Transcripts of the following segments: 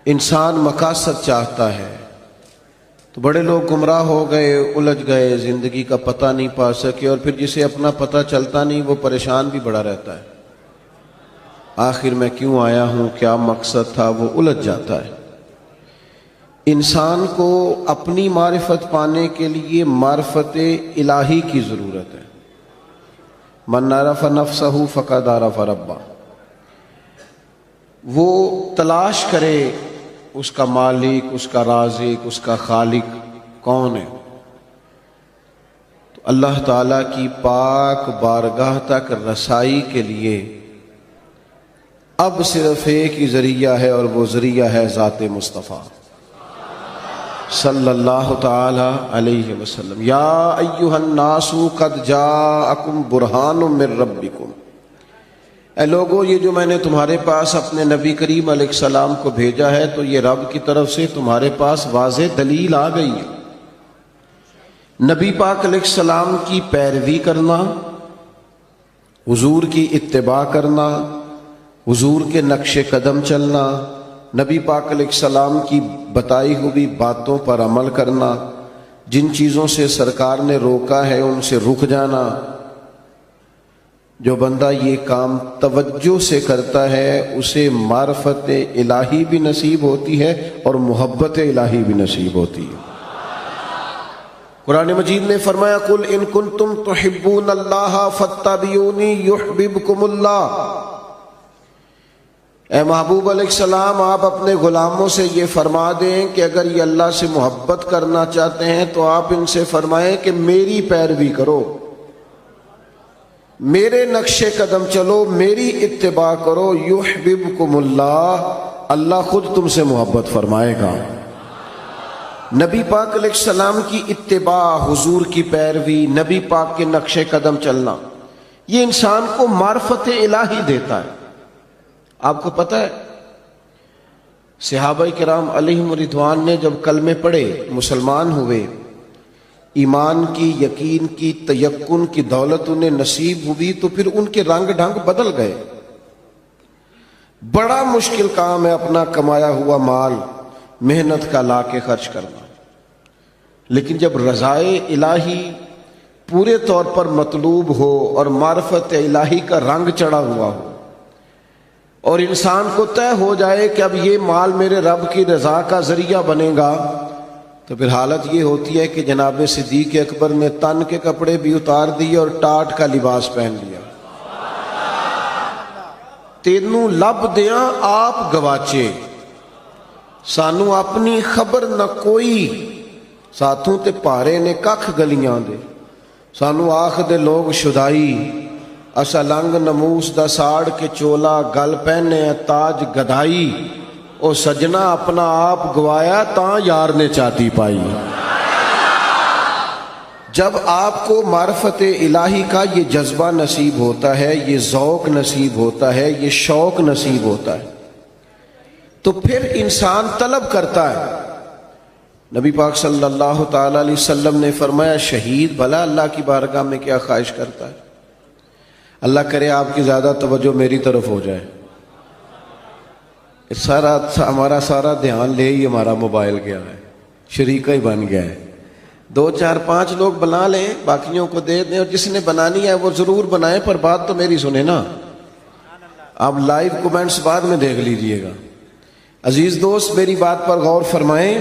انسان مقاصد چاہتا ہے تو بڑے لوگ گمراہ ہو گئے، الجھ گئے، زندگی کا پتہ نہیں پا سکے، اور پھر جسے اپنا پتہ چلتا نہیں وہ پریشان بھی بڑا رہتا ہے۔ آخر میں کیوں آیا ہوں، کیا مقصد تھا، وہ الجھ جاتا ہے۔ انسان کو اپنی معرفت پانے کے لیے معرفت الہی کی ضرورت ہے۔ من عرف نفسہ فقد عرف ربہ، وہ تلاش کرے اس کا مالک، اس کا رازق، اس کا خالق کون ہے۔ تو اللہ تعالیٰ کی پاک بارگاہ تک رسائی کے لیے اب صرف ایک ہی ذریعہ ہے، اور وہ ذریعہ ہے ذات مصطفیٰ صلی اللہ تعالی علیہ وسلم۔ یا ایھا الناس قد جاءکم برہان من ربکم، اے لوگو یہ جو میں نے تمہارے پاس اپنے نبی کریم علیہ السلام کو بھیجا ہے تو یہ رب کی طرف سے تمہارے پاس واضح دلیل آ گئی ہے۔ نبی پاک علیہ السلام کی پیروی کرنا، حضور کی اتباع کرنا، حضور کے نقش قدم چلنا، نبی پاک علیہ السلام کی بتائی ہوئی باتوں پر عمل کرنا، جن چیزوں سے سرکار نے روکا ہے ان سے رک جانا۔ جو بندہ یہ کام توجہ سے کرتا ہے اسے معرفت الہی بھی نصیب ہوتی ہے اور محبت الہی بھی نصیب ہوتی ہے۔ قرآن مجید نے فرمایا قل ان کنتم تحبون اللہ فاتبعونی یحببکم اللہ، اے محبوب علیہ السلام آپ اپنے غلاموں سے یہ فرما دیں کہ اگر یہ اللہ سے محبت کرنا چاہتے ہیں تو آپ ان سے فرمائیں کہ میری پیروی کرو، میرے نقش قدم چلو، میری اتباع کرو، یحببکم اللہ، اللہ خود تم سے محبت فرمائے گا۔ نبی پاک علیہ السلام کی اتباع، حضور کی پیروی، نبی پاک کے نقش قدم چلنا، یہ انسان کو معرفت الہی دیتا ہے۔ آپ کو پتہ ہے صحابہ کرام علیہم رضوان نے جب کلمے پڑھے، مسلمان ہوئے، ایمان کی، یقین کی، تیقن کی دولت انہیں نصیب ہوئی تو پھر ان کے رنگ ڈھنگ بدل گئے۔ بڑا مشکل کام ہے اپنا کمایا ہوا مال محنت کا لا کے خرچ کرنا، لیکن جب رضائے الہی پورے طور پر مطلوب ہو اور معرفت الہی کا رنگ چڑھا ہوا ہو اور انسان کو طے ہو جائے کہ اب یہ مال میرے رب کی رضا کا ذریعہ بنے گا، تو پھر حالت یہ ہوتی ہے کہ جناب صدیق اکبر نے تن کے کپڑے بھی اتار دیے اور ٹاٹ کا لباس پہن لیا۔ تینوں لب دیاں آپ گواچے، سانو اپنی خبر نہ کوئی، ساتھوں تے پارے نے ککھ گلیاں دے، سانو آکھ دے لوگ شدائی، اسا لنگ نموس دا ساڑ کے چولا، گل پہنے تاج گدائی، او سجنا اپنا آپ گوایا تاں یار نے چاتی پائی۔ جب آپ کو معرفت الہی کا یہ جذبہ نصیب ہوتا ہے، یہ ذوق نصیب ہوتا ہے، یہ شوق نصیب ہوتا ہے، تو پھر انسان طلب کرتا ہے۔ نبی پاک صلی اللہ تعالی علیہ وسلم نے فرمایا شہید بھلا اللہ کی بارگاہ میں کیا خواہش کرتا ہے؟ اللہ کرے آپ کی زیادہ توجہ میری طرف ہو جائے، ہمارا سارا دھیان لے ہی ہمارا موبائل گیا ہے، شریکہ ہی بن گیا ہے۔ 2 4 5 لوگ بنا لیں، باقیوں کو دے دیں، اور جس نے بنانی ہے وہ ضرور بنائے، پر بات تو میری سنیں نا۔ آپ لائیو کومنٹس بعد میں دیکھ لیجئے گا۔ عزیز دوست میری بات پر غور فرمائیں،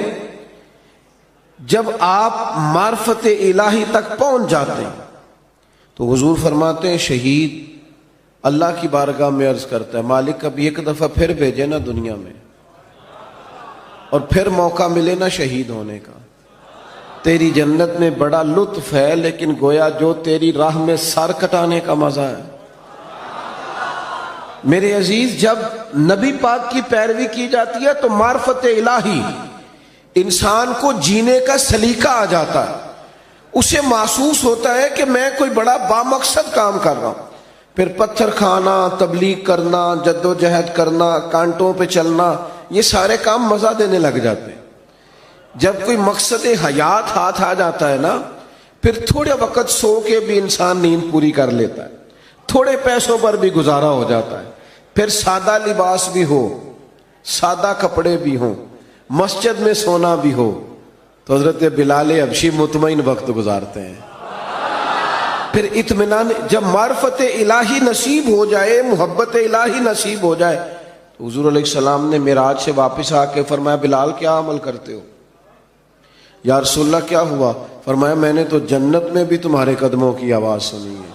جب آپ معرفت الہی تک پہنچ جاتے ہیں تو حضور فرماتے ہیں شہید اللہ کی بارگاہ میں عرض کرتا ہے مالک کبھی ایک دفعہ پھر بھیجے نا دنیا میں، اور پھر موقع ملے نا شہید ہونے کا۔ تیری جنت میں بڑا لطف ہے، لیکن گویا جو تیری راہ میں سر کٹانے کا مزہ ہے۔ میرے عزیز جب نبی پاک کی پیروی کی جاتی ہے تو معرفت الہی انسان کو جینے کا سلیقہ آ جاتا ہے، اسے محسوس ہوتا ہے کہ میں کوئی بڑا بامقصد کام کر رہا ہوں۔ پھر پتھر کھانا، تبلیغ کرنا، جد و جہد کرنا، کانٹوں پہ چلنا، یہ سارے کام مزہ دینے لگ جاتے ہیں۔ جب کوئی مقصد حیات ہاتھ آ جاتا ہے نا، پھر تھوڑے وقت سو کے بھی انسان نیند پوری کر لیتا ہے، تھوڑے پیسوں پر بھی گزارا ہو جاتا ہے، پھر سادہ لباس بھی ہو، سادہ کپڑے بھی ہوں، مسجد میں سونا بھی ہو، تو حضرت بلال حبشی مطمئن وقت گزارتے ہیں۔ پھر اطمینان، جب معرفت الہی نصیب ہو جائے، محبت الہی نصیب ہو جائے، تو حضور علیہ السلام نے معراج سے واپس آ کے فرمایا بلال کیا عمل کرتے ہو؟ یا رسول اللہ کیا ہوا؟ فرمایا میں نے تو جنت میں بھی تمہارے قدموں کی آواز سنی ہے۔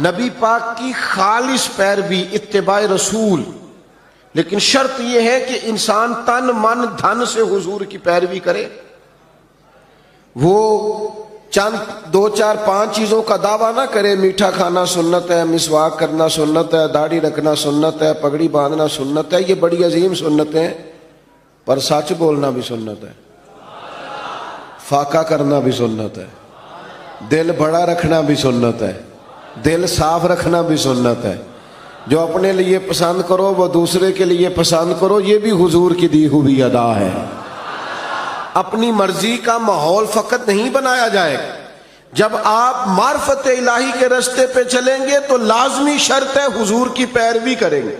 نبی پاک کی خالص پیروی، اتباع رسول، لیکن شرط یہ ہے کہ انسان تن من دھن سے حضور کی پیروی کرے۔ وہ چند 2 4 5 چیزوں کا دعویٰ نہ کرے، میٹھا کھانا سنت ہے، مسواک کرنا سنت ہے، داڑھی رکھنا سنت ہے، پگڑی باندھنا سنت ہے، یہ بڑی عظیم سنت ہے، پر سچ بولنا بھی سنت ہے، فاقہ کرنا بھی سنت ہے، دل بڑا رکھنا بھی سنت ہے، دل صاف رکھنا بھی سنت ہے۔ جو اپنے لیے پسند کرو وہ دوسرے کے لیے پسند کرو، یہ بھی حضور کی دی ہوئی ادا ہے۔ اپنی مرضی کا ماحول فقط نہیں بنایا جائے گا۔ جب آپ معرفت الہی کے راستے پہ چلیں گے تو لازمی شرط ہے حضور کی پیروی کریں گے۔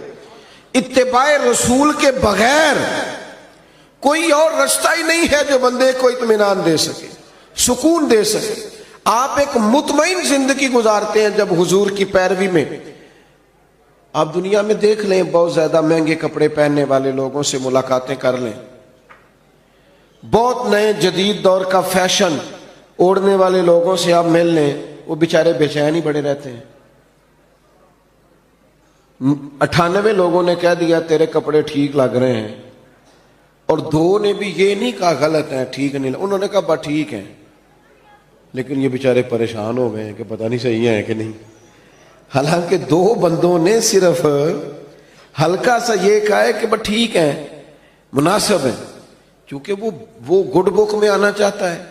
اتباع رسول کے بغیر کوئی اور رستہ ہی نہیں ہے جو بندے کو اطمینان دے سکے، سکون دے سکے۔ آپ ایک مطمئن زندگی گزارتے ہیں جب حضور کی پیروی میں۔ آپ دنیا میں دیکھ لیں، بہت زیادہ مہنگے کپڑے پہننے والے لوگوں سے ملاقاتیں کر لیں، بہت نئے جدید دور کا فیشن اوڑھنے والے لوگوں سے آپ مل لیں، وہ بیچارے بے چین ہی بڑے رہتے ہیں۔ 98 لوگوں نے کہہ دیا تیرے کپڑے ٹھیک لگ رہے ہیں، اور 2 نے بھی یہ نہیں کہا غلط ہیں، ٹھیک نہیں، انہوں نے کہا بس ٹھیک ہیں، لیکن یہ بیچارے پریشان ہو گئے ہیں کہ پتہ نہیں صحیح ہے کہ نہیں۔ حالانکہ 2 بندوں نے صرف ہلکا سا یہ کہا ہے کہ بس ٹھیک ہیں، مناسب ہیں، کیونکہ وہ گڈ بک میں آنا چاہتا ہے،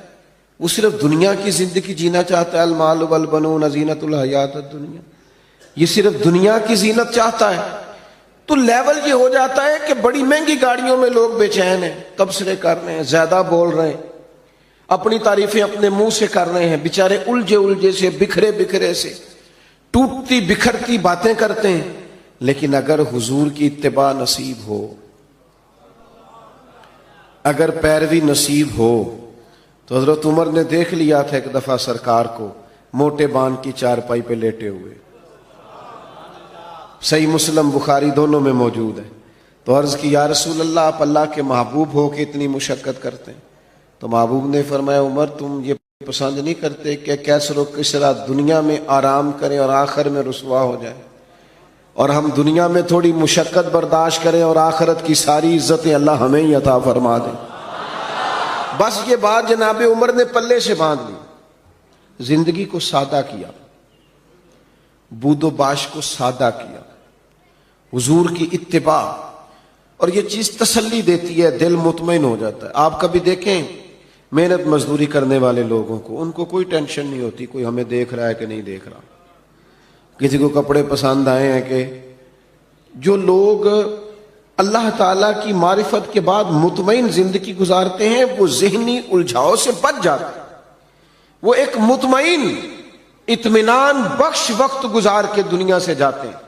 وہ صرف دنیا کی زندگی جینا چاہتا ہے۔ المال والبنون زینت الحیات الدنیا، یہ صرف دنیا کی زینت چاہتا ہے۔ تو لیول یہ ہو جاتا ہے کہ بڑی مہنگی گاڑیوں میں لوگ بے چین ہیں، تبصرے کر رہے ہیں، زیادہ بول رہے ہیں، اپنی تعریفیں اپنے منہ سے کر رہے ہیں، بیچارے الجھے سے، بکھرے سے ٹوٹتی بکھرتی باتیں کرتے ہیں۔ لیکن اگر حضور کی اتباع نصیب ہو، اگر پیروی نصیب ہو، تو حضرت عمر نے دیکھ لیا تھا ایک دفعہ سرکار کو موٹے بان کی چارپائی پہ لیٹے ہوئے، صحیح مسلم بخاری دونوں میں موجود ہے۔ تو عرض کی یا رسول اللہ آپ اللہ کے محبوب ہو کے اتنی مشقت کرتے ہیں؟ تو محبوب نے فرمایا عمر تم یہ پسند نہیں کرتے کہ کیسر و کسرا دنیا میں آرام کریں اور آخر میں رسوا ہو جائے، اور ہم دنیا میں تھوڑی مشقت برداشت کریں اور آخرت کی ساری عزتیں اللہ ہمیں ہی عطا فرما دیں۔ بس یہ بات جناب عمر نے پلے سے باندھ لی، زندگی کو سادہ کیا، بود و باش کو سادہ کیا، حضور کی اتباع، اور یہ چیز تسلی دیتی ہے، دل مطمئن ہو جاتا ہے۔ آپ کبھی دیکھیں محنت مزدوری کرنے والے لوگوں کو، ان کو کوئی ٹینشن نہیں ہوتی کوئی ہمیں دیکھ رہا ہے کہ نہیں دیکھ رہا، کسی کو کپڑے پسند آئے ہیں کہ۔ جو لوگ اللہ تعالیٰ کی معرفت کے بعد مطمئن زندگی گزارتے ہیں وہ ذہنی الجھاؤ سے بچ جاتے ہیں، وہ ایک مطمئن اطمینان بخش وقت گزار کے دنیا سے جاتے ہیں۔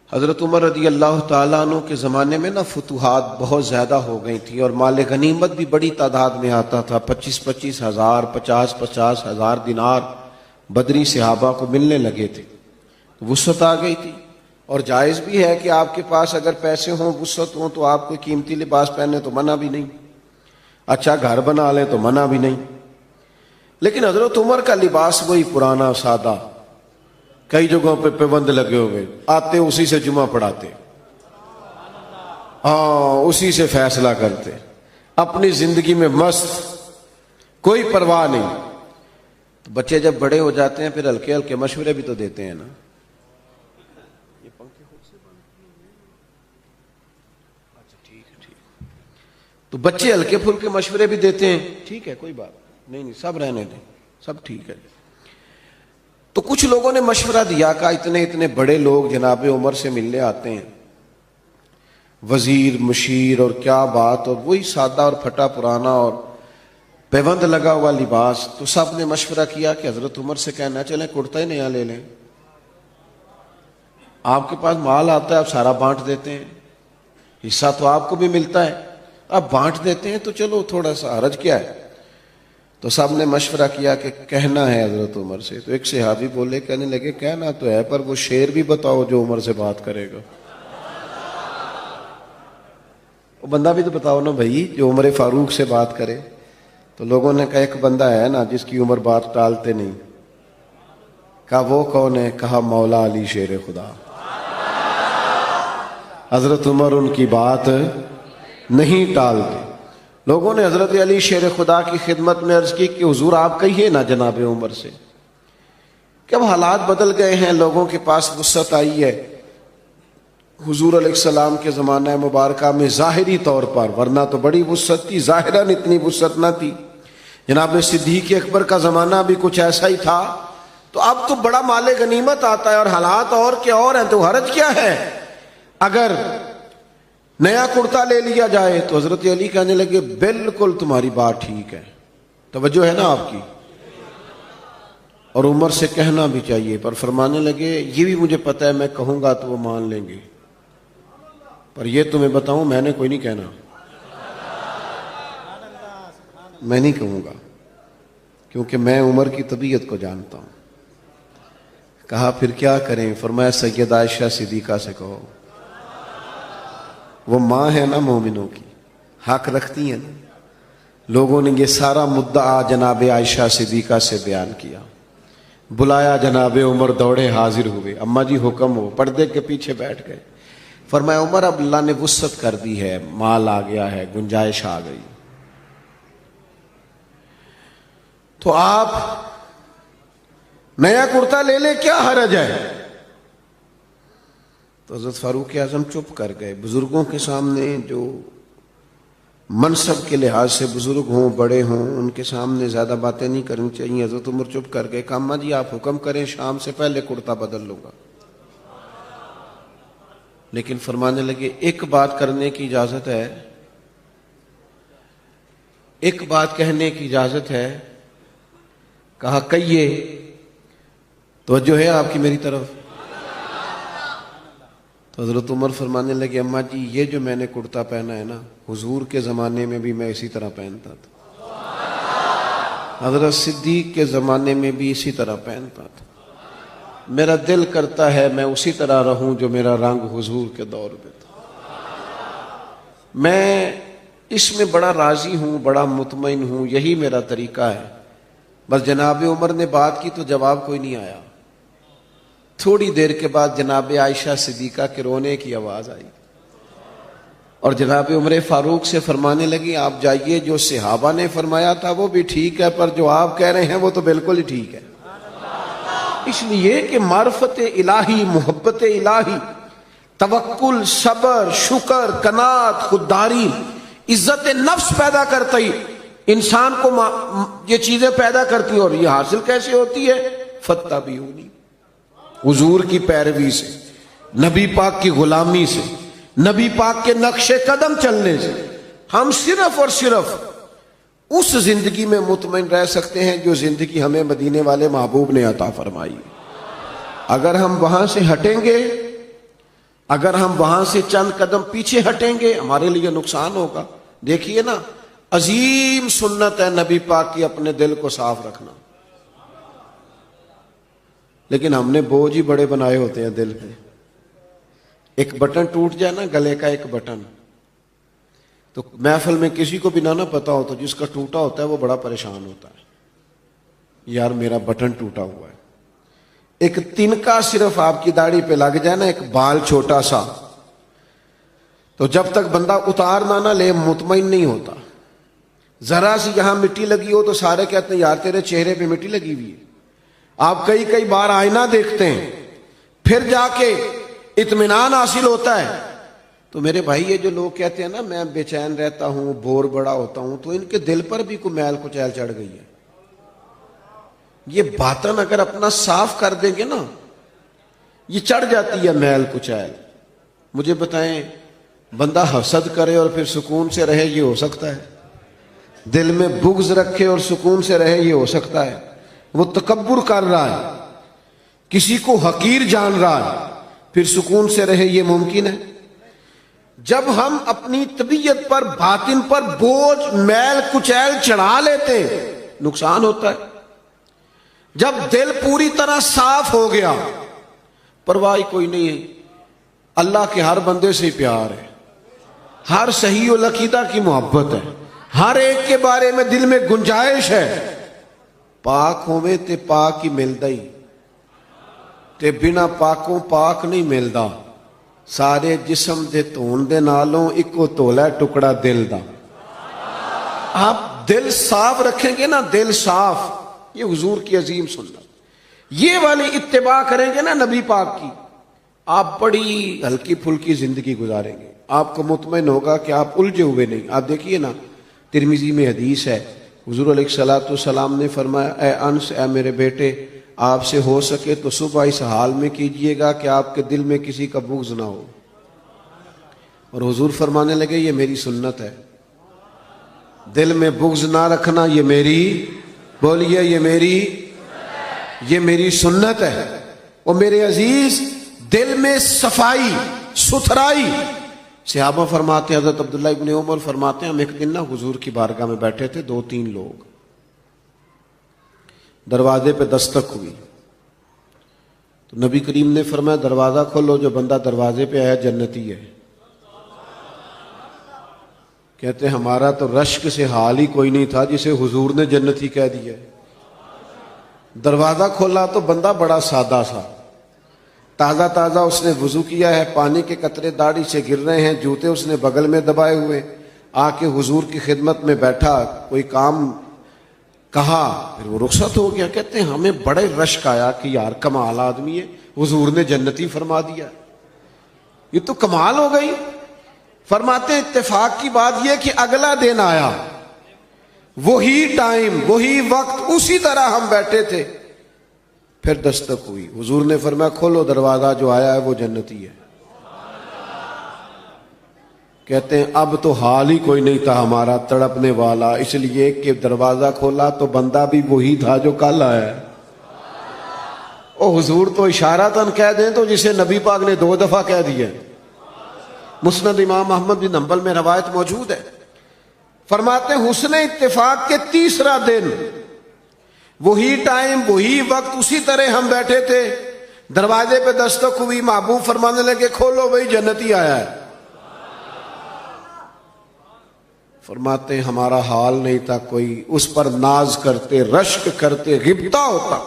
حضرت عمر رضی اللہ تعالیٰ عنہ کے زمانے میں فتوحات بہت زیادہ ہو گئی تھی، اور مال غنیمت بھی بڑی تعداد میں آتا تھا، 25 ہزار 50 ہزار دینار بدری صحابہ کو ملنے لگے تھے، وسعت آ گئی تھی۔ اور جائز بھی ہے کہ آپ کے پاس اگر پیسے ہوں، وسعت ہوں، تو آپ کوئی قیمتی لباس پہنے تو منع بھی نہیں، اچھا گھر بنا لیں تو منع بھی نہیں۔ لیکن حضرت عمر کا لباس وہی پرانا سادہ، کئی جگہوں پہ پابند لگے ہوئے، آتے اسی سے جمعہ پڑھاتے، اسی سے فیصلہ کرتے، اپنی زندگی میں مست، کوئی پرواہ نہیں۔ تو بچے جب بڑے ہو جاتے ہیں پھر ہلکے ہلکے مشورے بھی تو دیتے ہیں نا۔ یہ پنکھے خود سے بند کیے ہوئے ہیں؟ اچھا ٹھیک ہے۔ تو بچے ہلکے پھلکے مشورے بھی دیتے ہیں، ٹھیک ہے کوئی بات نہیں، سب رہنے دیں، سب ٹھیک ہے۔ تو کچھ لوگوں نے مشورہ دیا کہ اتنے بڑے لوگ جناب عمر سے ملنے آتے ہیں، وزیر مشیر اور کیا بات، اور وہی سادہ اور پھٹا پرانا اور پیوند لگا ہوا لباس۔ تو سب نے مشورہ کیا کہ حضرت عمر سے کہنا چلیں کرتا ہی نیا لے لیں، آپ کے پاس مال آتا ہے آپ سارا بانٹ دیتے ہیں, حصہ تو آپ کو بھی ملتا ہے, آپ بانٹ دیتے ہیں تو چلو تھوڑا سا حرج کیا ہے. تو سب نے مشورہ کیا کہ کہنا ہے حضرت عمر سے. تو ایک صحابی بولے, کہنے لگے کہنا تو ہے پر وہ شعر بھی بتاؤ جو عمر سے بات کرے گا. وہ بندہ بھی تو بتاؤ نا بھائی جو عمر فاروق سے بات کرے. تو لوگوں نے کہا ایک بندہ ہے نا جس کی عمر بات ٹالتے نہیں. کہا وہ کون ہے؟ کہا مولا علی شیر خدا. حضرت عمر ان کی بات نہیں ٹالتے. لوگوں نے حضرت علی شیر خدا کی خدمت میں عرض کی کہ حضور آپ کہیے نا جناب عمر سے کہ اب حالات بدل گئے ہیں, لوگوں کے پاس وسعت آئی ہے. حضور علیہ السلام کے زمانہ مبارکہ میں ظاہری طور پر, ورنہ تو بڑی وسعت تھی, ظاہراً اتنی وسعت نہ تھی. جناب صدیق اکبر کا زمانہ بھی کچھ ایسا ہی تھا. تو اب تو بڑا مال غنیمت آتا ہے اور حالات اور کے اور ہیں, تو حرج کیا ہے اگر نیا کرتا لے لیا جائے. تو حضرت علی کہنے لگے بالکل تمہاری بات ٹھیک ہے, توجہ ہے نا آپ کی, اور عمر سے کہنا بھی چاہیے. پر فرمانے لگے یہ بھی مجھے پتہ ہے میں کہوں گا تو وہ مان لیں گے, پر یہ تمہیں بتاؤں میں نے کوئی نہیں کہنا, میں نہیں کہوں گا کیونکہ میں عمر کی طبیعت کو جانتا ہوں. کہا پھر کیا کریں؟ فرمایا سیدہ عائشہ صدیقہ سے کہو, وہ ماں ہے نا مومنوں کی, حق رکھتی ہیں نا. لوگوں نے یہ سارا مدعا جناب عائشہ صدیقہ سے بیان کیا. بلایا جناب عمر, دوڑے حاضر ہوئے. اماں جی حکم ہو. پردے کے پیچھے بیٹھ گئے. فرمایا عمر اب اللہ نے وسعت کر دی ہے, مال آ گیا ہے, گنجائش آ گئی, تو آپ نیا کرتا لے لیں, کیا حرج ہے؟ تو حضرت فاروق اعظم چپ کر گئے. بزرگوں کے سامنے جو منصب کے لحاظ سے بزرگ ہوں, بڑے ہوں, ان کے سامنے زیادہ باتیں نہیں کرنی چاہیے. حضرت عمر چپ کر گئے. کہا اماں جی آپ حکم کریں, شام سے پہلے کرتا بدل لوں گا. لیکن فرمانے لگے ایک بات کرنے کی اجازت ہے, ایک بات کہنے کی اجازت ہے. کہا کہیے. توجہ ہے آپ کی میری طرف؟ تو حضرت عمر فرمانے لگے اماں جی یہ جو میں نے کرتا پہنا ہے نا, حضور کے زمانے میں بھی میں اسی طرح پہنتا تھا, حضرت صدیق کے زمانے میں بھی اسی طرح پہنتا تھا. میرا دل کرتا ہے میں اسی طرح رہوں جو میرا رنگ حضور کے دور میں تھا. میں اس میں بڑا راضی ہوں, بڑا مطمئن ہوں, یہی میرا طریقہ ہے. بس جناب عمر نے بات کی تو جواب کوئی نہیں آیا. تھوڑی دیر کے بعد جناب عائشہ صدیقہ کے رونے کی آواز آئی اور جناب عمر فاروق سے فرمانے لگی آپ جائیے, جو صحابہ نے فرمایا تھا وہ بھی ٹھیک ہے, پر جو آپ کہہ رہے ہیں وہ تو بالکل ہی ٹھیک ہے. اس لیے کہ معرفت الہی, محبت الہی, توکل, صبر, شکر, قناعت, خودداری, عزت نفس پیدا کرتی انسان کو یہ چیزیں پیدا کرتی ہیں. اور یہ حاصل کیسے ہوتی ہے؟ فتبعونی, حضور کی پیروی سے, نبی پاک کی غلامی سے, نبی پاک کے نقش قدم چلنے سے. ہم صرف اور صرف اس زندگی میں مطمئن رہ سکتے ہیں جو زندگی ہمیں مدینے والے محبوب نے عطا فرمائی. اگر ہم وہاں سے ہٹیں گے, اگر ہم وہاں سے چند قدم پیچھے ہٹیں گے, ہمارے لیے نقصان ہوگا. دیکھیے نا, عظیم سنت ہے نبی پاک کی اپنے دل کو صاف رکھنا, لیکن ہم نے بوجھ ہی بڑے بنائے ہوتے ہیں دل پہ. ایک بٹن ٹوٹ جائے نا, گلے کا ایک بٹن, تو محفل میں کسی کو بھی نہ پتا ہو تو جس کا ٹوٹا ہوتا ہے وہ بڑا پریشان ہوتا ہے, یار میرا بٹن ٹوٹا ہوا ہے. ایک تنکا صرف آپ کی داڑھی پہ لگ جائے نا, ایک بال چھوٹا سا, تو جب تک بندہ اتار نہ لے مطمئن نہیں ہوتا. ذرا سی یہاں مٹی لگی ہو تو سارے کہتے ہیں یار تیرے چہرے پہ مٹی لگی ہوئی ہے. آپ کئی بار آئینہ دیکھتے ہیں, پھر جا کے اطمینان حاصل ہوتا ہے. تو میرے بھائی یہ جو لوگ کہتے ہیں نا میں بے چین رہتا ہوں, بور بڑا ہوتا ہوں, تو ان کے دل پر بھی کوئی میل کچیل چڑھ گئی ہے. یہ باطن اگر اپنا صاف کر دیں گے نا, یہ چڑھ جاتی ہے میل کچیل. مجھے بتائیں, بندہ حسد کرے اور پھر سکون سے رہے یہ ہو سکتا ہے؟ دل میں بغض رکھے اور سکون سے رہے یہ ہو سکتا ہے؟ وہ تکبر کر رہا ہے, کسی کو حقیر جان رہا ہے, پھر سکون سے رہے، یہ ممکن ہے؟ جب ہم اپنی طبیعت پر، باطن پر بوجھ، میل کچیل چڑھا لیتے نقصان ہوتا ہے۔ جب دل پوری طرح صاف ہو گیا، پرواہ کوئی نہیں ہے، اللہ کے ہر بندے سے پیار ہے، ہر صحیح العقیدہ کی محبت ہے، ہر ایک کے بارے میں دل میں گنجائش ہے۔ پاک ہوئے تے پاک ہی ملدا ہی، تے بنا پاکوں پاک نہیں ملدا۔ سارے جسم دے دھون دے نالوں اکو تولا ٹکڑا دل دا۔ آپ دل صاف رکھیں گے نا، دل صاف، یہ حضور کی عظیم سنت، یہ والی اتباع کریں گے نا نبی پاک کی، آپ بڑی ہلکی پھلکی زندگی گزاریں گے۔ آپ کو مطمئن ہوگا کہ آپ الجھے ہوئے نہیں۔ آپ دیکھیے نا، ترمذی میں حدیث ہے، حضور علیہ الصلوۃ والسلام نے فرمایا، اے انس، اے میرے بیٹے، آپ سے ہو سکے تو صبح اس حال میں کیجئے گا کہ آپ کے دل میں کسی کا بغض نہ ہو۔ اور حضور فرمانے لگے، یہ میری سنت ہے، دل میں بغض نہ رکھنا، یہ میری، بولیے، یہ میری سنت ہے۔ اور میرے عزیز، دل میں صفائی، ستھرائی۔ صحابہ فرماتے ہیں، حضرت عبداللہ ابن عمر فرماتے ہیں، ہم ایک دن نا حضور کی بارگاہ میں بیٹھے تھے، 2-3 لوگ، دروازے پہ دستک ہوئی تو نبی کریم نے فرمایا، دروازہ کھولو، جو بندہ دروازے پہ آیا جنتی ہے۔ کہتے ہیں ہمارا تو رشک سے حال ہی کوئی نہیں تھا جسے حضور نے جنتی کہہ دیا۔ دروازہ کھولا تو بندہ بڑا سادہ سا، تازہ تازہ اس نے وضو کیا ہے، پانی کے قطرے داڑھی سے گر رہے ہیں، جوتے اس نے بغل میں دبائے ہوئے، آ کے حضور کی خدمت میں بیٹھا، کوئی کام کہا، پھر وہ رخصت ہو گیا۔ کہتے ہیں ہمیں بڑے رشک آیا کہ یار کمال آدمی ہے، حضور نے جنتی فرما دیا، یہ تو کمال ہو گئی۔ فرماتے اتفاق کی بات یہ کہ اگلا دن آیا، وہی ٹائم، وہی وقت، اسی طرح ہم بیٹھے تھے، پھر دستک ہوئی، حضور نے فرمایا کھولو دروازہ، جو آیا ہے وہ جنتی ہے۔ کہتے ہیں اب تو حال ہی کوئی نہیں تھا ہمارا تڑپنے والا، اس لیے کہ دروازہ کھولا تو بندہ بھی وہی تھا جو کل آیا ہے۔ او حضور تو اشارتاً کہہ دیں تو جسے نبی پاک نے 2 دفعہ کہہ دیا۔ مسند امام احمد بن حنبل میں روایت موجود ہے، فرماتے ہیں حسن اتفاق کے 3را دن، وہی ٹائم، وہی وقت، اسی طرح ہم بیٹھے تھے، دروازے پہ دستک ہوئی، محبوب فرمانے لگے کھولو بھائی جنتی آیا ہے۔ فرماتے ہیں ہمارا حال نہیں تھا کوئی، اس پر ناز کرتے، رشک کرتے، غبطہ ہوتا۔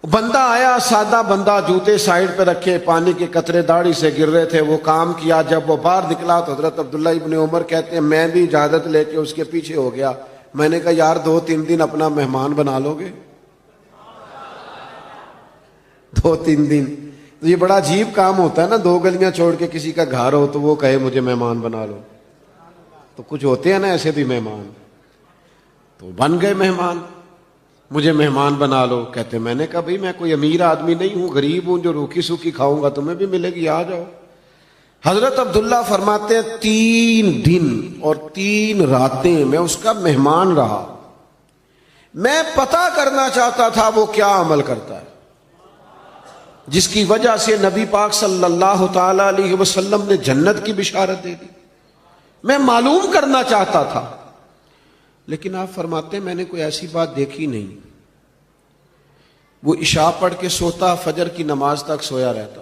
بندہ آیا، سادہ بندہ، جوتے سائیڈ پہ رکھے، پانی کے قطرے داڑھی سے گر رہے تھے، وہ کام کیا۔ جب وہ باہر نکلا تو حضرت عبداللہ ابن عمر کہتے ہیں میں بھی اجازت لے کے اس کے پیچھے ہو گیا۔ میں نے کہا یار 2-3 دن اپنا مہمان بنا لو گے؟ 2-3 دن تو یہ بڑا عجیب کام ہوتا ہے نا، 2 گلیاں چھوڑ کے کسی کا گھر ہو تو وہ کہے مجھے مہمان بنا لو۔ تو کچھ ہوتے ہیں نا ایسے بھی مہمان، تو بن گئے مہمان، مجھے مہمان بنا لو۔ کہتے میں نے کہا بھئی میں کوئی امیر آدمی نہیں ہوں، غریب ہوں، جو روکی سوکی کھاؤں گا تمہیں بھی ملے گی، آ جاؤ۔ حضرت عبداللہ فرماتے ہیں 3 دن اور 3 راتیں میں اس کا مہمان رہا۔ میں پتہ کرنا چاہتا تھا وہ کیا عمل کرتا ہے، جس کی وجہ سے نبی پاک صلی اللہ تعالی علیہ وسلم نے جنت کی بشارت دے دی۔ میں معلوم کرنا چاہتا تھا، لیکن آپ فرماتے ہیں میں نے کوئی ایسی بات دیکھی نہیں۔ وہ عشاء پڑھ کے سوتا، فجر کی نماز تک سویا رہتا،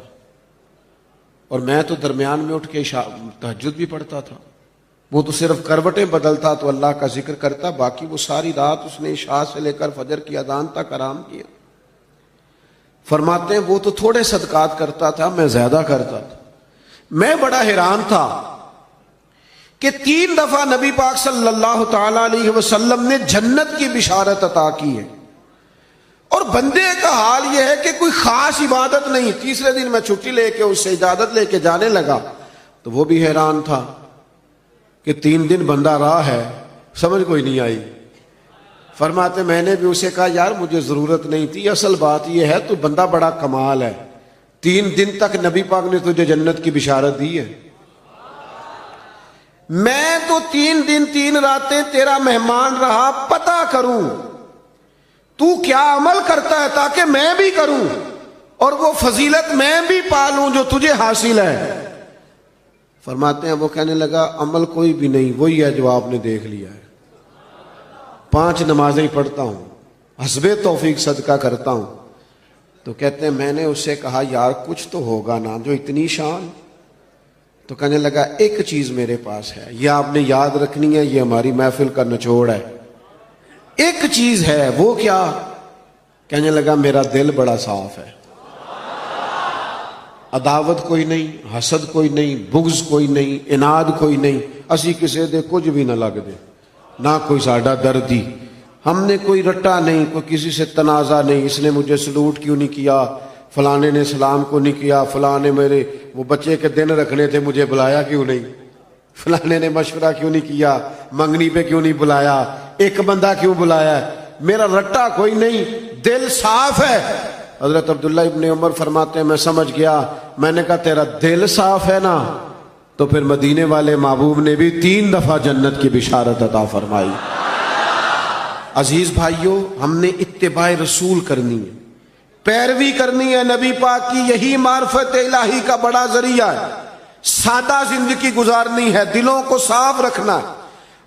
اور میں تو درمیان میں اٹھ کے تہجد بھی پڑھتا تھا۔ وہ تو صرف کروٹیں بدلتا تو اللہ کا ذکر کرتا، باقی وہ ساری رات اس نے عشاء سے لے کر فجر کی اذان تک آرام کیا۔ فرماتے ہیں وہ تو تھوڑے صدقات کرتا تھا، میں زیادہ کرتا تھا۔ میں بڑا حیران تھا کہ 3 دفعہ نبی پاک صلی اللہ تعالی علیہ وسلم نے جنت کی بشارت عطا کی ہے، اور بندے کا حال یہ ہے کہ کوئی خاص عبادت نہیں۔ 3رے دن میں چھٹی لے کے اس سے اجازت لے کے جانے لگا تو وہ بھی حیران تھا کہ 3 دن بندہ رہا ہے، سمجھ کوئی نہیں آئی۔ فرماتے میں نے بھی اسے کہا یار مجھے ضرورت نہیں تھی، اصل بات یہ ہے تو بندہ بڑا کمال ہے، 3 دن تک نبی پاک نے تجھے جنت کی بشارت دی ہے۔ میں تو 3 دن 3 راتیں تیرا مہمان رہا، پتہ کروں تو کیا عمل کرتا ہے تاکہ میں بھی کروں۔ اور وہ فضیلت میں بھی پالوں جو تجھے حاصل ہے. فرماتے ہیں وہ کہنے لگا عمل کوئی بھی نہیں، وہی ہے جو آپ نے دیکھ لیا ہے. 5 نمازیں پڑھتا ہوں، حسب توفیق صدقہ کرتا ہوں. تو کہتے ہیں میں نے اس سے کہا یار کچھ تو ہوگا نا جو اتنی شان. تو کہنے لگا ایک چیز میرے پاس ہے، یہ آپ نے یاد رکھنی ہے، یہ ہماری محفل کا نچوڑ ہے. ایک چیز ہے، وہ کیا؟ کہنے لگا میرا دل بڑا صاف ہے، عداوت کوئی نہیں، حسد کوئی نہیں، بغض کوئی نہیں، اناد کوئی نہیں. اسی کسی دے کچھ بھی نہ لگ دے، نہ کوئی ساڈا دردی. ہم نے کوئی رٹا نہیں، کوئی کسی سے تنازع نہیں. اس نے مجھے سلوٹ کیوں نہیں کیا، فلانے نے سلام کو نہیں کیا، فلانے میرے وہ بچے کے دن رکھنے تھے مجھے بلایا کیوں نہیں، فلانے نے مشورہ کیوں نہیں کیا، منگنی پہ کیوں نہیں بلایا، ایک بندہ کیوں بلایا. میرا رٹا کوئی نہیں، دل صاف ہے. حضرت عبداللہ ابن عمر فرماتے ہیں میں سمجھ گیا. میں نے کہا تیرا دل صاف ہے نا، تو پھر مدینے والے محبوب نے بھی 3 دفعہ جنت کی بشارت عطا فرمائی. عزیز بھائیوں، ہم نے اتباع رسول کرنی ہے، پیروی کرنی ہے نبی پاک کی. یہی معرفت الہی کا بڑا ذریعہ ہے. سادہ زندگی گزارنی ہے، دلوں کو صاف رکھنا ہے،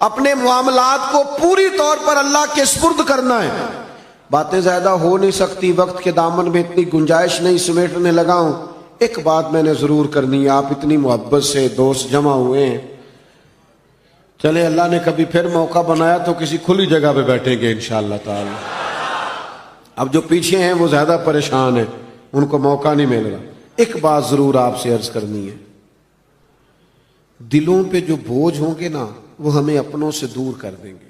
اپنے معاملات کو پوری طور پر اللہ کے سپرد کرنا ہے. باتیں زیادہ ہو نہیں سکتی، وقت کے دامن میں اتنی گنجائش نہیں سمیٹنے لگا ہوں. ایک بات میں نے ضرور کرنی ہے، آپ اتنی محبت سے دوست جمع ہوئے ہیں، چلے اللہ نے کبھی پھر موقع بنایا تو کسی کھلی جگہ پہ بیٹھیں گے انشاءاللہ تعالی. اب جو پیچھے ہیں وہ زیادہ پریشان ہیں، ان کو موقع نہیں مل رہا. ایک بات ضرور آپ سے عرض کرنی ہے، دلوں پہ جو بوجھ ہوں گے نا وہ ہمیں اپنوں سے دور کر دیں گے.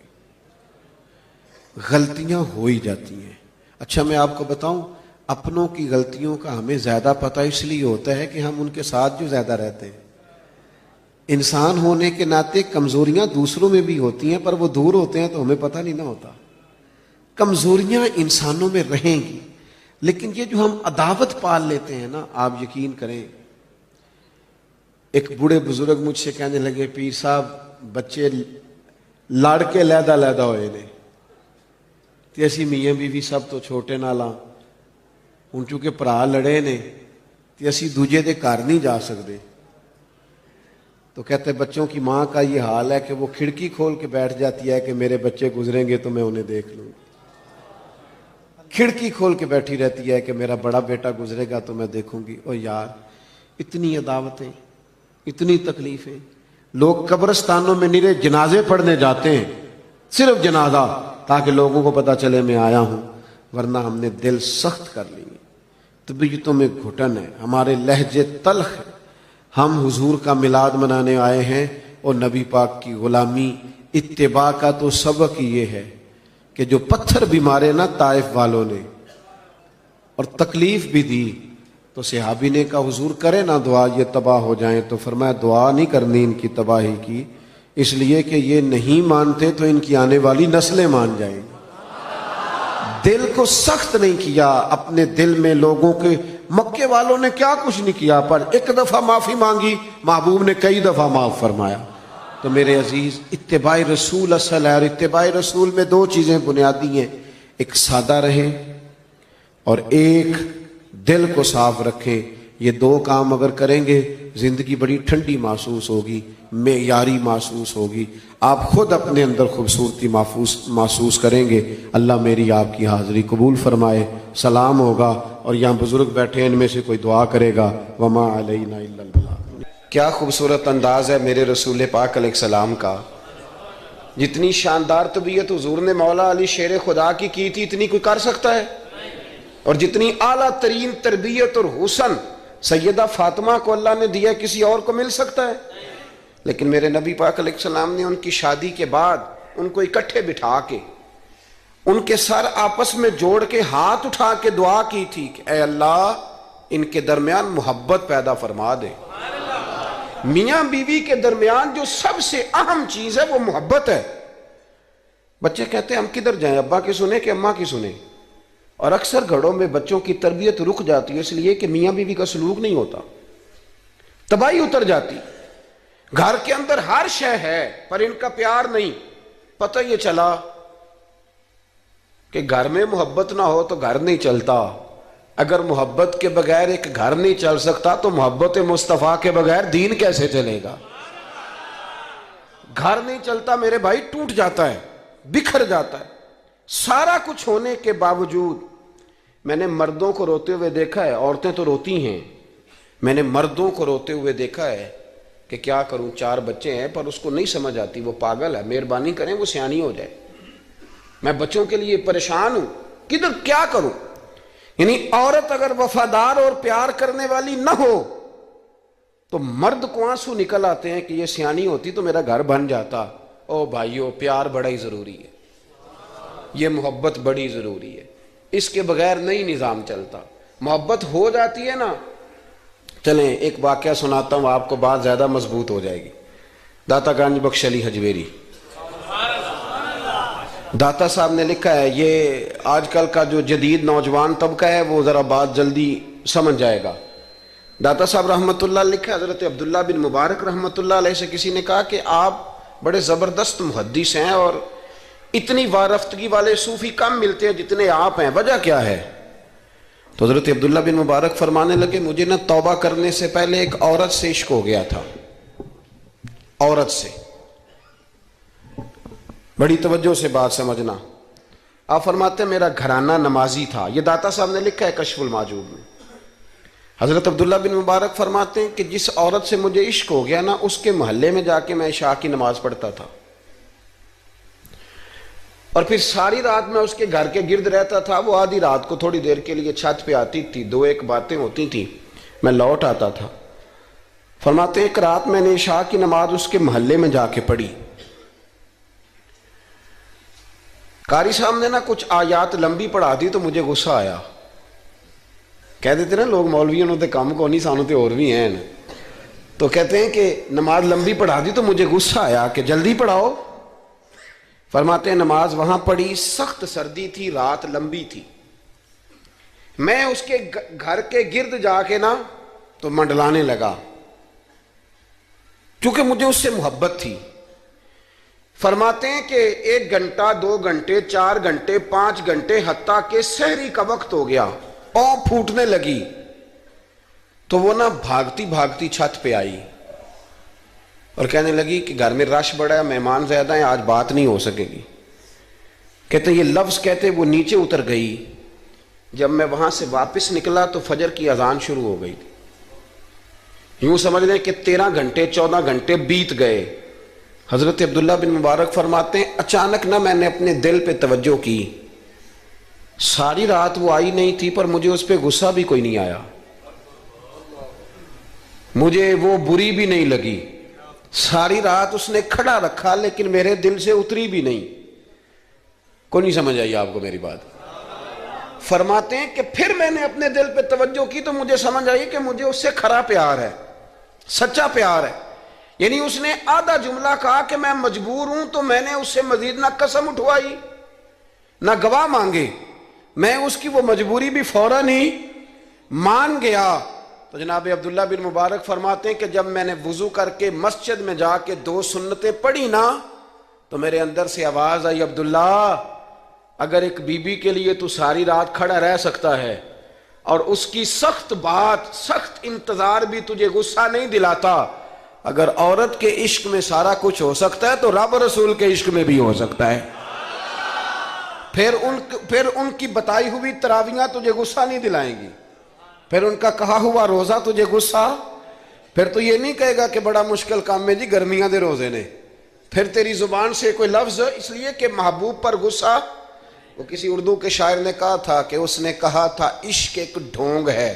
غلطیاں ہو ہی جاتی ہیں. اچھا میں آپ کو بتاؤں، اپنوں کی غلطیوں کا ہمیں زیادہ پتہ اس لیے ہوتا ہے کہ ہم ان کے ساتھ جو زیادہ رہتے ہیں. انسان ہونے کے ناطے کمزوریاں دوسروں میں بھی ہوتی ہیں، پر وہ دور ہوتے ہیں تو ہمیں پتہ نہیں نہ ہوتا. کمزوریاں انسانوں میں رہیں گی، لیکن یہ جو ہم عداوت پال لیتے ہیں نا، آپ یقین کریں. ایک بوڑھے بزرگ مجھ سے کہنے لگے پیر صاحب بچے لڑ کے لیدا لیدا ہوئے نے تے اسی میاں بیوی سب تو چھوٹے نالاں ہن چونکہ بھرا لڑے نے تے اسی دوجے دے گھر نہیں جا سکتے. تو کہتے بچوں کی ماں کا یہ حال ہے کہ وہ کھڑکی کھول کے بیٹھ جاتی ہے کہ میرے بچے گزریں گے تو میں انہیں دیکھ لوں. کھڑکی کھول کے بیٹھی رہتی ہے کہ میرا بڑا بیٹا گزرے گا تو میں دیکھوں گی. او یار، اتنی عداوتیں، اتنی تکلیفیں. لوگ قبرستانوں میں نیرے جنازے پڑھنے جاتے ہیں، صرف جنازہ، تاکہ لوگوں کو پتہ چلے میں آیا ہوں. ورنہ ہم نے دل سخت کر لیے، طبیعتوں میں گھٹن ہے، ہمارے لہجے تلخ ہیں. ہم حضور کا میلاد منانے آئے ہیں اور نبی پاک کی غلامی اتباع کا تو سبق یہ ہے کہ جو پتھر بھی مارے نا طائف والوں نے اور تکلیف بھی دی، تو صحابی نے کہا حضور کرے نا دعا یہ تباہ ہو جائیں. تو فرمایا دعا نہیں کرنی ان کی تباہی کی، اس لیے کہ یہ نہیں مانتے تو ان کی آنے والی نسلیں مان جائیں گی. دل کو سخت نہیں کیا اپنے دل میں. لوگوں کے مکے والوں نے کیا کچھ نہیں کیا، پر ایک دفعہ معافی مانگی، محبوب نے کئی دفعہ معاف فرمایا. تو میرے عزیز، اتباع رسول اصل ہے، اور اتباع رسول میں 2 چیزیں بنیادی ہیں، ایک سادہ رہے اور ایک دل کو صاف رکھیں. یہ 2 کام اگر کریں گے زندگی بڑی ٹھنڈی محسوس ہوگی، معیاری محسوس ہوگی، آپ خود اپنے اندر خوبصورتی محسوس کریں گے. اللہ میری آپ کی حاضری قبول فرمائے. سلام ہوگا اور یہاں بزرگ بیٹھے ہیں، ان میں سے کوئی دعا کرے گا. وما علینا الا البلاغ. کیا خوبصورت انداز ہے میرے رسول پاک علیہ السلام کا. جتنی شاندار طبیعت حضور نے مولا علی شیر خدا کی تھی اتنی کوئی کر سکتا ہے؟ اور جتنی اعلیٰ ترین تربیت اور حسن سیدہ فاطمہ کو اللہ نے دیا کسی اور کو مل سکتا ہے؟ لیکن میرے نبی پاک علیہ السلام نے ان کی شادی کے بعد ان کو اکٹھے بٹھا کے ان کے سر آپس میں جوڑ کے ہاتھ اٹھا کے دعا کی تھی کہ اے اللہ ان کے درمیان محبت پیدا فرما دے. میاں بیوی کے درمیان جو سب سے اہم چیز ہے وہ محبت ہے. بچے کہتے ہیں ہم کدھر جائیں، ابا کی سنیں کہ اماں کی سنیں؟ اور اکثر گھروں میں بچوں کی تربیت رک جاتی ہے اس لیے کہ میاں بیوی کا سلوک نہیں ہوتا، تباہی اتر جاتی. گھر کے اندر ہر شے ہے پر ان کا پیار نہیں. پتہ یہ چلا کہ گھر میں محبت نہ ہو تو گھر نہیں چلتا. اگر محبت کے بغیر ایک گھر نہیں چل سکتا تو محبت مصطفیٰ کے بغیر دین کیسے چلے گا؟ گھر نہیں چلتا میرے بھائی، ٹوٹ جاتا ہے، بکھر جاتا ہے۔ سارا کچھ ہونے کے باوجود میں نے مردوں کو روتے ہوئے دیکھا ہے، عورتیں تو روتی ہیں، میں نے مردوں کو روتے ہوئے دیکھا ہے کہ کیا کروں، 4 بچے ہیں پر اس کو نہیں سمجھ آتی، وہ پاگل ہے، مہربانی کریں وہ سیانی ہو جائے، میں بچوں کے لیے پریشان ہوں، کدھر کیا کروں۔ یعنی عورت اگر وفادار اور پیار کرنے والی نہ ہو تو مرد کو آنسو نکل آتے ہیں کہ یہ سیانی ہوتی تو میرا گھر بن جاتا۔ او بھائیو، پیار بڑا ہی ضروری ہے، یہ محبت بڑی ضروری ہے، اس کے بغیر نہیں نظام چلتا۔ محبت ہو جاتی ہے نا، چلیں ایک واقعہ سناتا ہوں آپ کو، بات زیادہ مضبوط ہو جائے گی۔ داتا گنج بخش علی حجویری داتا صاحب نے لکھا ہے، یہ آج کل کا جو جدید نوجوان طبقہ ہے وہ ذرا بات جلدی سمجھ جائے گا۔ داتا صاحب رحمۃ اللہ لکھا ہے، حضرت عبداللہ بن مبارک رحمۃ اللہ علیہ سے کسی نے کہا کہ آپ بڑے زبردست محدث ہیں اور اتنی وارفتگی والے صوفی کم ملتے ہیں جتنے آپ ہیں، وجہ کیا ہے؟ تو حضرت عبداللہ بن مبارک فرمانے لگے، مجھے نہ توبہ کرنے سے پہلے ایک عورت سے عشق ہو گیا تھا، عورت سے۔ بڑی توجہ سے بات سمجھنا۔ آپ فرماتے ہیں میرا گھرانہ نمازی تھا، یہ داتا صاحب نے لکھا ہے کشف المعجوب میں۔ حضرت عبداللہ بن مبارک فرماتے ہیں کہ جس عورت سے مجھے عشق ہو گیا نا، اس کے محلے میں جا کے میں عشاء کی نماز پڑھتا تھا، اور پھر ساری رات میں اس کے گھر کے گرد رہتا تھا۔ وہ آدھی رات کو تھوڑی دیر کے لیے چھت پہ آتی تھی، 2-1 باتیں ہوتی تھیں، میں لوٹ آتا تھا۔ فرماتے ہیں ایک رات میں نے عشاء کی نماز اس کے محلے میں جا کے پڑھی، قاری صاحب نے نا کچھ آیات لمبی پڑھا دی تو مجھے غصہ آیا۔ کہہ دیتے نا لوگ مولویوں نے کام کو نہیں، سانو تے اور بھی ہیں، تو کہتے ہیں کہ نماز لمبی پڑھا دی تو مجھے غصہ آیا کہ جلدی پڑھاؤ۔ فرماتے ہیں نماز وہاں پڑھی، سخت سردی تھی، رات لمبی تھی، میں اس کے گھر کے گرد جا کے نا تو منڈلانے لگا کیونکہ مجھے اس سے محبت تھی۔ فرماتے ہیں کہ 1 گھنٹہ 2 گھنٹے 4 گھنٹے 5 گھنٹے حتیٰ کہ سحری کا وقت ہو گیا، اونھ پھوٹنے لگی، تو وہ نا بھاگتی بھاگتی چھت پہ آئی اور کہنے لگی کہ گھر میں رش بڑا ہے، مہمان زیادہ ہیں، آج بات نہیں ہو سکے گی۔ کہتے یہ لفظ کہتے وہ نیچے اتر گئی۔ جب میں وہاں سے واپس نکلا تو فجر کی اذان شروع ہو گئی تھی۔ یوں سمجھ لیں کہ 13 گھنٹے 14 گھنٹے بیت گئے۔ حضرت عبداللہ بن مبارک فرماتے ہیں اچانک نہ میں نے اپنے دل پہ توجہ کی، ساری رات وہ آئی نہیں تھی پر مجھے اس پہ غصہ بھی کوئی نہیں آیا، مجھے وہ بری بھی نہیں لگی، ساری رات اس نے کھڑا رکھا لیکن میرے دل سے اتری بھی نہیں۔ کوئی نہیں سمجھ آئی آپ کو میری بات؟ فرماتے ہیں کہ پھر میں نے اپنے دل پہ توجہ کی تو مجھے سمجھ آئی کہ مجھے اس سے کھرا پیار ہے، سچا پیار ہے۔ یعنی اس نے آدھا جملہ کہا کہ میں مجبور ہوں، تو میں نے اس سے مزید نہ قسم اٹھوائی نہ گواہ مانگے، میں اس کی وہ مجبوری بھی فوراً ہی مان گیا۔ تو جناب عبداللہ بن مبارک فرماتے ہیں کہ جب میں نے وضو کر کے مسجد میں جا کے 2 سنتیں پڑھی نا تو میرے اندر سے آواز آئی، عبداللہ اگر ایک بی بی کے لیے تو ساری رات کھڑا رہ سکتا ہے اور اس کی سخت بات، سخت انتظار بھی تجھے غصہ نہیں دلاتا، اگر عورت کے عشق میں سارا کچھ ہو سکتا ہے تو رب رسول کے عشق میں بھی ہو سکتا ہے۔ پھر ان کی بتائی ہوئی تراویحاں تجھے غصہ نہیں دلائیں گی، پھر ان کا کہا ہوا روزہ تجھے غصہ، پھر تو یہ نہیں کہے گا کہ بڑا مشکل کام میں جی گرمیاں دے روزے نے، پھر تیری زبان سے کوئی لفظ، اس لیے کہ محبوب پر غصہ۔ وہ کسی اردو کے شاعر نے کہا تھا کہ اس نے کہا تھا عشق ایک ڈھونگ ہے،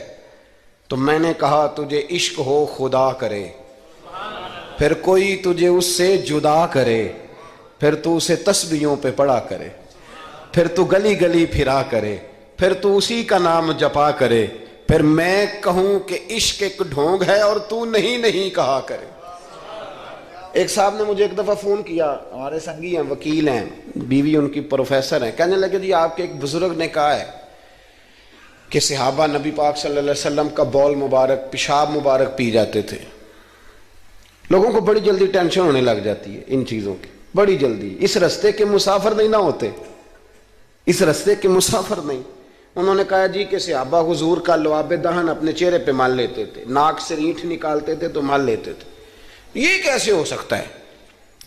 تو میں نے کہا تجھے عشق ہو خدا کرے، پھر کوئی تجھے اس سے جدا کرے، پھر تو اسے تسبیحوں پہ پڑھا کرے، پھر تو گلی گلی پھرا کرے، پھر تو اسی کا نام جپا کرے، پھر میں کہوں کہ عشق ایک ڈھونگ ہے اور تو نہیں کہا کرے۔ ایک صاحب نے مجھے ایک دفعہ فون کیا، ہمارے سنگی ہیں، وکیل ہیں، بیوی ان کی پروفیسر ہیں، کہنے لگے جی آپ کے ایک بزرگ نے کہا ہے کہ صحابہ نبی پاک صلی اللہ علیہ وسلم کا بول مبارک، پیشاب مبارک پی جاتے تھے۔ لوگوں کو بڑی جلدی ٹینشن ہونے لگ جاتی ہے ان چیزوں کی، بڑی جلدی۔ اس رستے کے مسافر نہیں نہ ہوتے، اس رستے کے مسافر نہیں، انہوں نے کہا جی کہ صحابہ حضور کا لعاب دہن اپنے چہرے پہ مال لیتے تھے، ناک سے رینٹھ نکالتے تھے تو مال لیتے تھے، یہ کیسے ہو سکتا ہے؟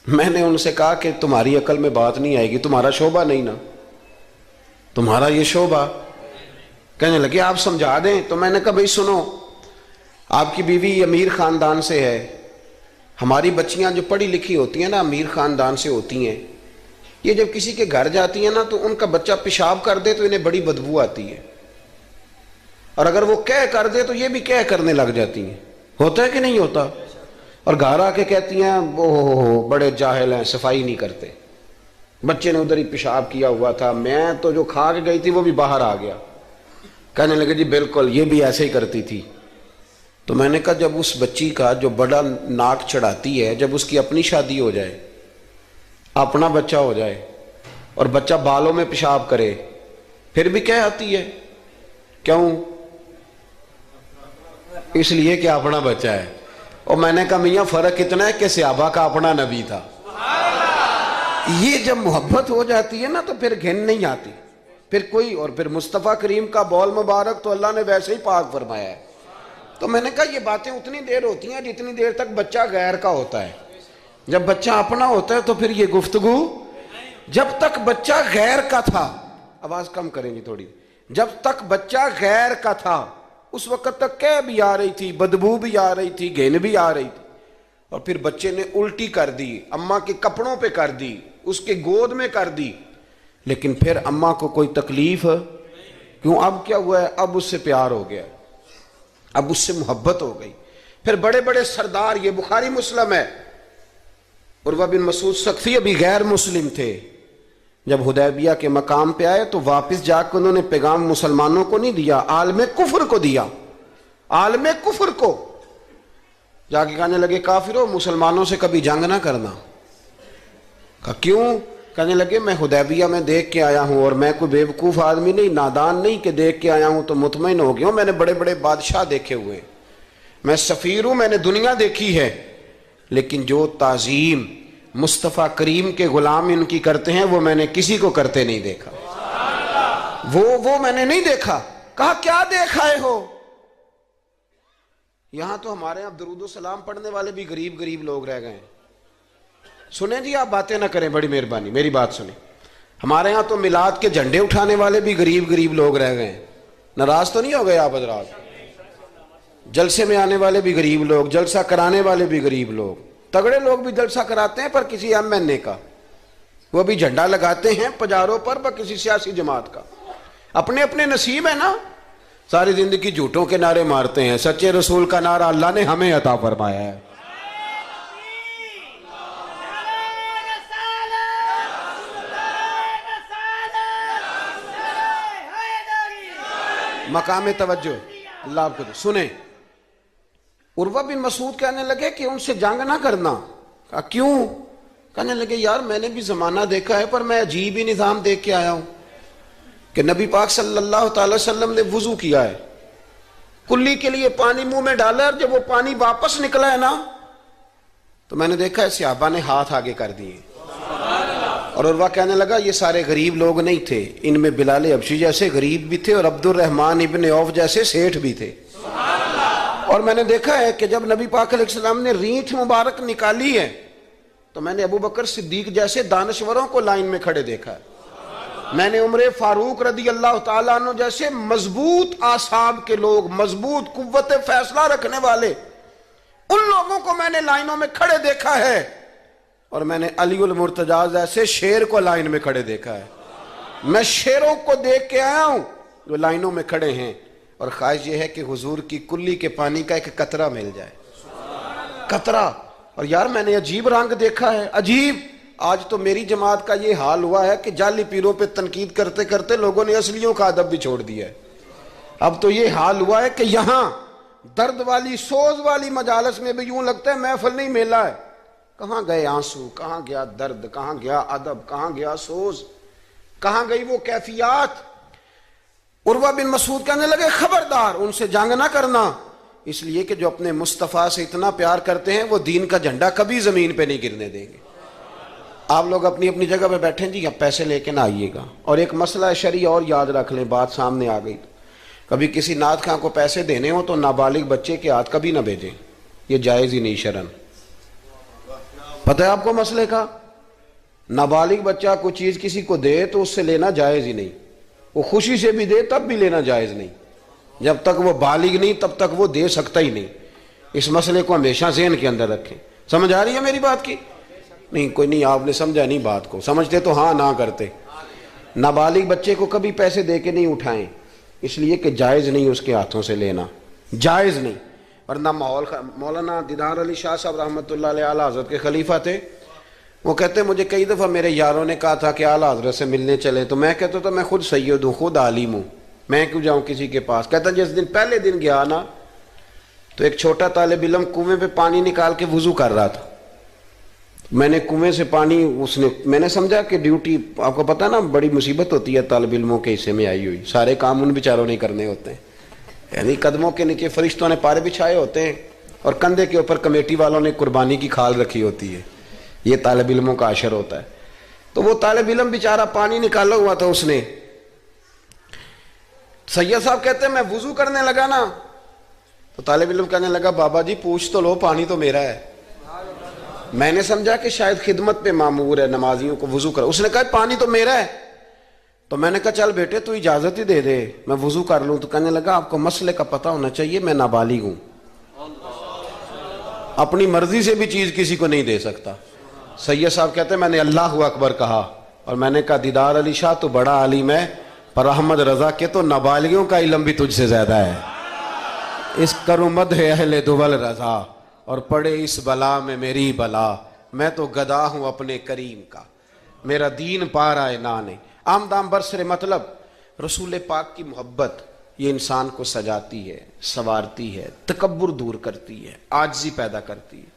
میں نے ان سے کہا کہ تمہاری عقل میں بات نہیں آئے گی، تمہارا شعبہ نہیں نا، تمہارا یہ شعبہ۔ کہنے لگے آپ سمجھا دیں۔ تو میں نے کہا بھائی سنو، آپ کی بیوی امیر خاندان سے ہے، ہماری بچیاں جو پڑھی لکھی ہوتی ہیں نا امیر خاندان سے ہوتی ہیں، یہ جب کسی کے گھر جاتی ہیں نا تو ان کا بچہ پیشاب کر دے تو انہیں بڑی بدبو آتی ہے، اور اگر وہ کہہ کر دے تو یہ بھی کہہ کرنے لگ جاتی ہیں۔ ہوتا ہے کہ نہیں ہوتا؟ اور گھر آ کے کہتی ہیں اوہ بڑے جاہل ہیں، صفائی نہیں کرتے، بچے نے ادھر ہی پیشاب کیا ہوا تھا، میں تو جو کھا کے گئی تھی وہ بھی باہر آ گیا۔ کہنے لگے جی بالکل یہ بھی ایسے ہی کرتی تھی۔ تو میں نے کہا جب اس بچی کا جو بڑا ناک چڑھاتی ہے، جب اس کی اپنی شادی ہو جائے، اپنا بچہ ہو جائے اور بچہ بالوں میں پیشاب کرے، پھر بھی کیا آتی ہے؟ کیوں؟ اس لیے کہ اپنا بچہ ہے۔ اور میں نے کہا میاں فرق اتنا ہے کہ صحابہ کا اپنا نبی تھا۔ یہ جب محبت ہو جاتی ہے نا تو پھر گھن نہیں آتی پھر کوئی۔ اور پھر مصطفیٰ کریم کا بول مبارک تو اللہ نے ویسے ہی پاک فرمایا ہے۔ تو میں نے کہا یہ باتیں اتنی دیر ہوتی ہیں جتنی دیر تک بچہ غیر کا ہوتا ہے، جب بچہ اپنا ہوتا ہے تو پھر یہ گفتگو۔ جب تک بچہ غیر کا تھا، آواز کم کریں گی تھوڑی، جب تک بچہ غیر کا تھا اس وقت تک کہہ بھی آ رہی تھی، بدبو بھی آ رہی تھی، گھن بھی آ رہی تھی، اور پھر بچے نے الٹی کر دی، اماں کے کپڑوں پہ کر دی، اس کے گود میں کر دی، لیکن پھر اماں کو کوئی تکلیف کیوں؟ اب کیا ہوا ہے؟ اب اس سے پیار ہو گیا، اب اس سے محبت ہو گئی۔ پھر بڑے بڑے سردار، یہ بخاری مسلم ہے، عروہ بن مسعود ثقفی ابھی غیر مسلم تھے، جب حدیبیہ کے مقام پہ آئے تو واپس جا کے انہوں نے پیغام مسلمانوں کو نہیں دیا، عالم کفر کو دیا، عالم کفر کو۔ جا کے کہنے لگے کافرو، مسلمانوں سے کبھی جنگ نہ کرنا۔ کہا کیوں؟ کہنے لگے میں حدیبیہ میں دیکھ کے آیا ہوں، اور میں کوئی بے وقوف آدمی نہیں، نادان نہیں کہ دیکھ کے آیا ہوں تو مطمئن ہو گیا ہوں، میں نے بڑے بڑے بادشاہ دیکھے ہوئے، میں سفیر ہوں، میں نے دنیا دیکھی ہے، لیکن جو تعظیم مصطفیٰ کریم کے غلام ان کی کرتے ہیں وہ میں نے کسی کو کرتے نہیں دیکھا، وہ میں نے نہیں دیکھا۔ کہا کیا دیکھا ہے ہو؟ یہاں تو ہمارے یہاں درود و سلام پڑھنے والے بھی غریب غریب لوگ رہ گئے ہیں۔ سنیں جی، آپ باتیں نہ کریں، بڑی مہربانی میری بات سنیں۔ ہمارے ہاں تو میلاد کے جھنڈے اٹھانے والے بھی غریب غریب لوگ رہ گئے ہیں۔ ناراض تو نہیں ہو گئے آپ حضرات؟ جلسے میں آنے والے بھی غریب لوگ، جلسہ کرانے والے بھی غریب لوگ، تگڑے لوگ بھی جلسہ کراتے ہیں پر کسی ایم این اے کا، وہ بھی جھنڈا لگاتے ہیں پجاروں پر کسی سیاسی جماعت کا، اپنے اپنے نصیب ہے نا۔ ساری زندگی جھوٹوں کے نعرے مارتے ہیں، سچے رسول کا نعرہ اللہ نے ہمیں عطا فرمایا ہے۔ مقام توجہ اللہ آپ کو سنیں۔ عروہ بن مسعود کہنے لگے کہ ان سے جنگ نہ کرنا۔ کہا کیوں؟ کہنے لگے یار میں نے بھی زمانہ دیکھا ہے پر میں عجیب ہی نظام دیکھ کے آیا ہوں کہ نبی پاک صلی اللہ تعالی وسلم نے وضو کیا ہے، کلی کے لیے پانی منہ میں ڈالا، اور جب وہ پانی واپس نکلا ہے نا تو میں نے دیکھا ہے صحابہ نے ہاتھ آگے کر دیے۔ اور عروہ کہنے لگا یہ سارے غریب لوگ نہیں تھے، ان میں بلال حبشی جیسے غریب بھی تھے اور عبد الرحمن ابن عوف جیسے سیٹھ بھی تھے۔ اور میں نے دیکھا ہے کہ جب نبی پاک علیہ السلام نے رینٹھ مبارک نکالی ہے تو میں نے ابو بکر صدیق جیسے دانشوروں کو لائن میں کھڑے دیکھا ہے، میں نے عمر فاروق رضی اللہ تعالیٰ عنہ جیسے مضبوط اعصاب کے لوگ، مضبوط قوت فیصلہ رکھنے والے، ان لوگوں کو میں نے لائنوں میں کھڑے دیکھا ہے، اور میں نے علی المرتجی ایسے شیر کو لائن میں کھڑے دیکھا ہے۔ میں شیروں کو دیکھ کے آیا ہوں جو لائنوں میں کھڑے ہیں، اور خواہش یہ ہے کہ حضور کی کلی کے پانی کا ایک قطرہ مل جائے، قطرہ۔ اور یار میں نے عجیب رنگ دیکھا ہے، عجیب۔ آج تو میری جماعت کا یہ حال ہوا ہے کہ جعلی پیروں پہ تنقید کرتے کرتے لوگوں نے اصلیوں کا ادب بھی چھوڑ دیا ہے۔ اب تو یہ حال ہوا ہے کہ یہاں درد والی سوز والی مجالس میں بھی یوں لگتا ہے محفل نہیں میلہ ہے۔ کہاں گئے آنسو، کہاں گیا درد، کہاں گیا ادب، کہاں گیا سوز، کہاں گئی وہ کیفیات؟ عروہ بن مسعود کہنے لگے خبردار ان سے جنگ نہ کرنا، اس لیے کہ جو اپنے مصطفیٰ سے اتنا پیار کرتے ہیں وہ دین کا جھنڈا کبھی زمین پہ نہیں گرنے دیں گے۔ آپ لوگ اپنی اپنی جگہ پہ بیٹھیں جی، آپ پیسے لے کے نہ آئیے گا. اور ایک مسئلہ شرعی اور یاد رکھ لیں، بات سامنے آ گئی، کبھی کسی نعت خواں کو پیسے دینے ہو تو نابالغ بچے کے ہاتھ کبھی نہ بھیجیں، یہ جائز ہی نہیں شرعن. پتہ ہے آپ کو مسئلے کا؟ نابالغ بچہ کوئی چیز کسی کو دے تو اس سے لینا جائز ہی نہیں. وہ خوشی سے بھی دے تب بھی لینا جائز نہیں. جب تک وہ بالغ نہیں تب تک وہ دے سکتا ہی نہیں. اس مسئلے کو ہمیشہ ذہن کے اندر رکھیں. سمجھ آ رہی ہے میری بات کی؟ نہیں کوئی نہیں، آپ نے سمجھا نہیں بات کو. سمجھتے تو ہاں نہ کرتے. نابالغ بچے کو کبھی پیسے دے کے نہیں اٹھائیں، اس لیے کہ جائز نہیں اس کے ہاتھوں سے لینا، جائز نہیں. ورنہ مولانا دیدار علی شاہ صاحب رحمۃ اللہ علیہ اعلیٰ حضرت کے خلیفہ تھے. وہ کہتے ہیں مجھے کئی دفعہ میرے یاروں نے کہا تھا کہ اعلیٰ حضرت سے ملنے چلے، تو میں کہتا تھا میں خود سید ہوں، خود عالم ہوں، میں کیوں جاؤں کسی کے پاس. کہتا جس دن پہلے دن گیا نا تو ایک چھوٹا طالب علم کنویں پہ پانی نکال کے وضو کر رہا تھا. میں نے کنویں سے پانی میں نے سمجھا کہ ڈیوٹی، آپ کو پتا نا بڑی مصیبت ہوتی ہے طالب علموں کے حصے میں آئی ہوئی، سارے کام ان بیچاروں نے کرنے ہوتے ہیں. یعنی قدموں کے نیچے فرشتوں نے پارے بچھائے ہوتے ہیں اور کندھے کے اوپر کمیٹی والوں نے قربانی کی کھال رکھی ہوتی ہے. یہ طالب علموں کا عشر ہوتا ہے. تو وہ طالب علم بیچارہ پانی نکالا ہوا تھا، اس نے سید صاحب کہتے ہیں میں وضو کرنے لگا نا تو طالب علم کہنے لگا بابا جی پوچھ تو لو، پانی تو میرا ہے. میں نے سمجھا کہ شاید خدمت پہ مامور ہے، نمازیوں کو وضو کر. اس نے کہا پانی تو میرا ہے. تو میں نے کہا چل بیٹے تو اجازت ہی دے دے میں وضو کر لوں. تو کہنے لگا آپ کو مسئلے کا پتہ ہونا چاہیے، میں نابالغ ہوں، اپنی مرضی سے بھی چیز کسی کو نہیں دے سکتا. سید صاحب کہتے ہیں میں نے اللہ اکبر کہا اور میں نے کہا دیدار علی شاہ تو بڑا عالم ہے، پر احمد رضا کے تو نابالغوں کا علم بھی تجھ سے زیادہ ہے. اس کرو مدح اہل دول رضا اور پڑے اس بلا میں میری بلا، میں تو گدا ہوں اپنے کریم کا، میرا دین پا رہا ہے نانے. عام دام برسر مطلب رسول پاک کی محبت یہ انسان کو سجاتی ہے، سنوارتی ہے، تکبر دور کرتی ہے، عاجزی پیدا کرتی ہے،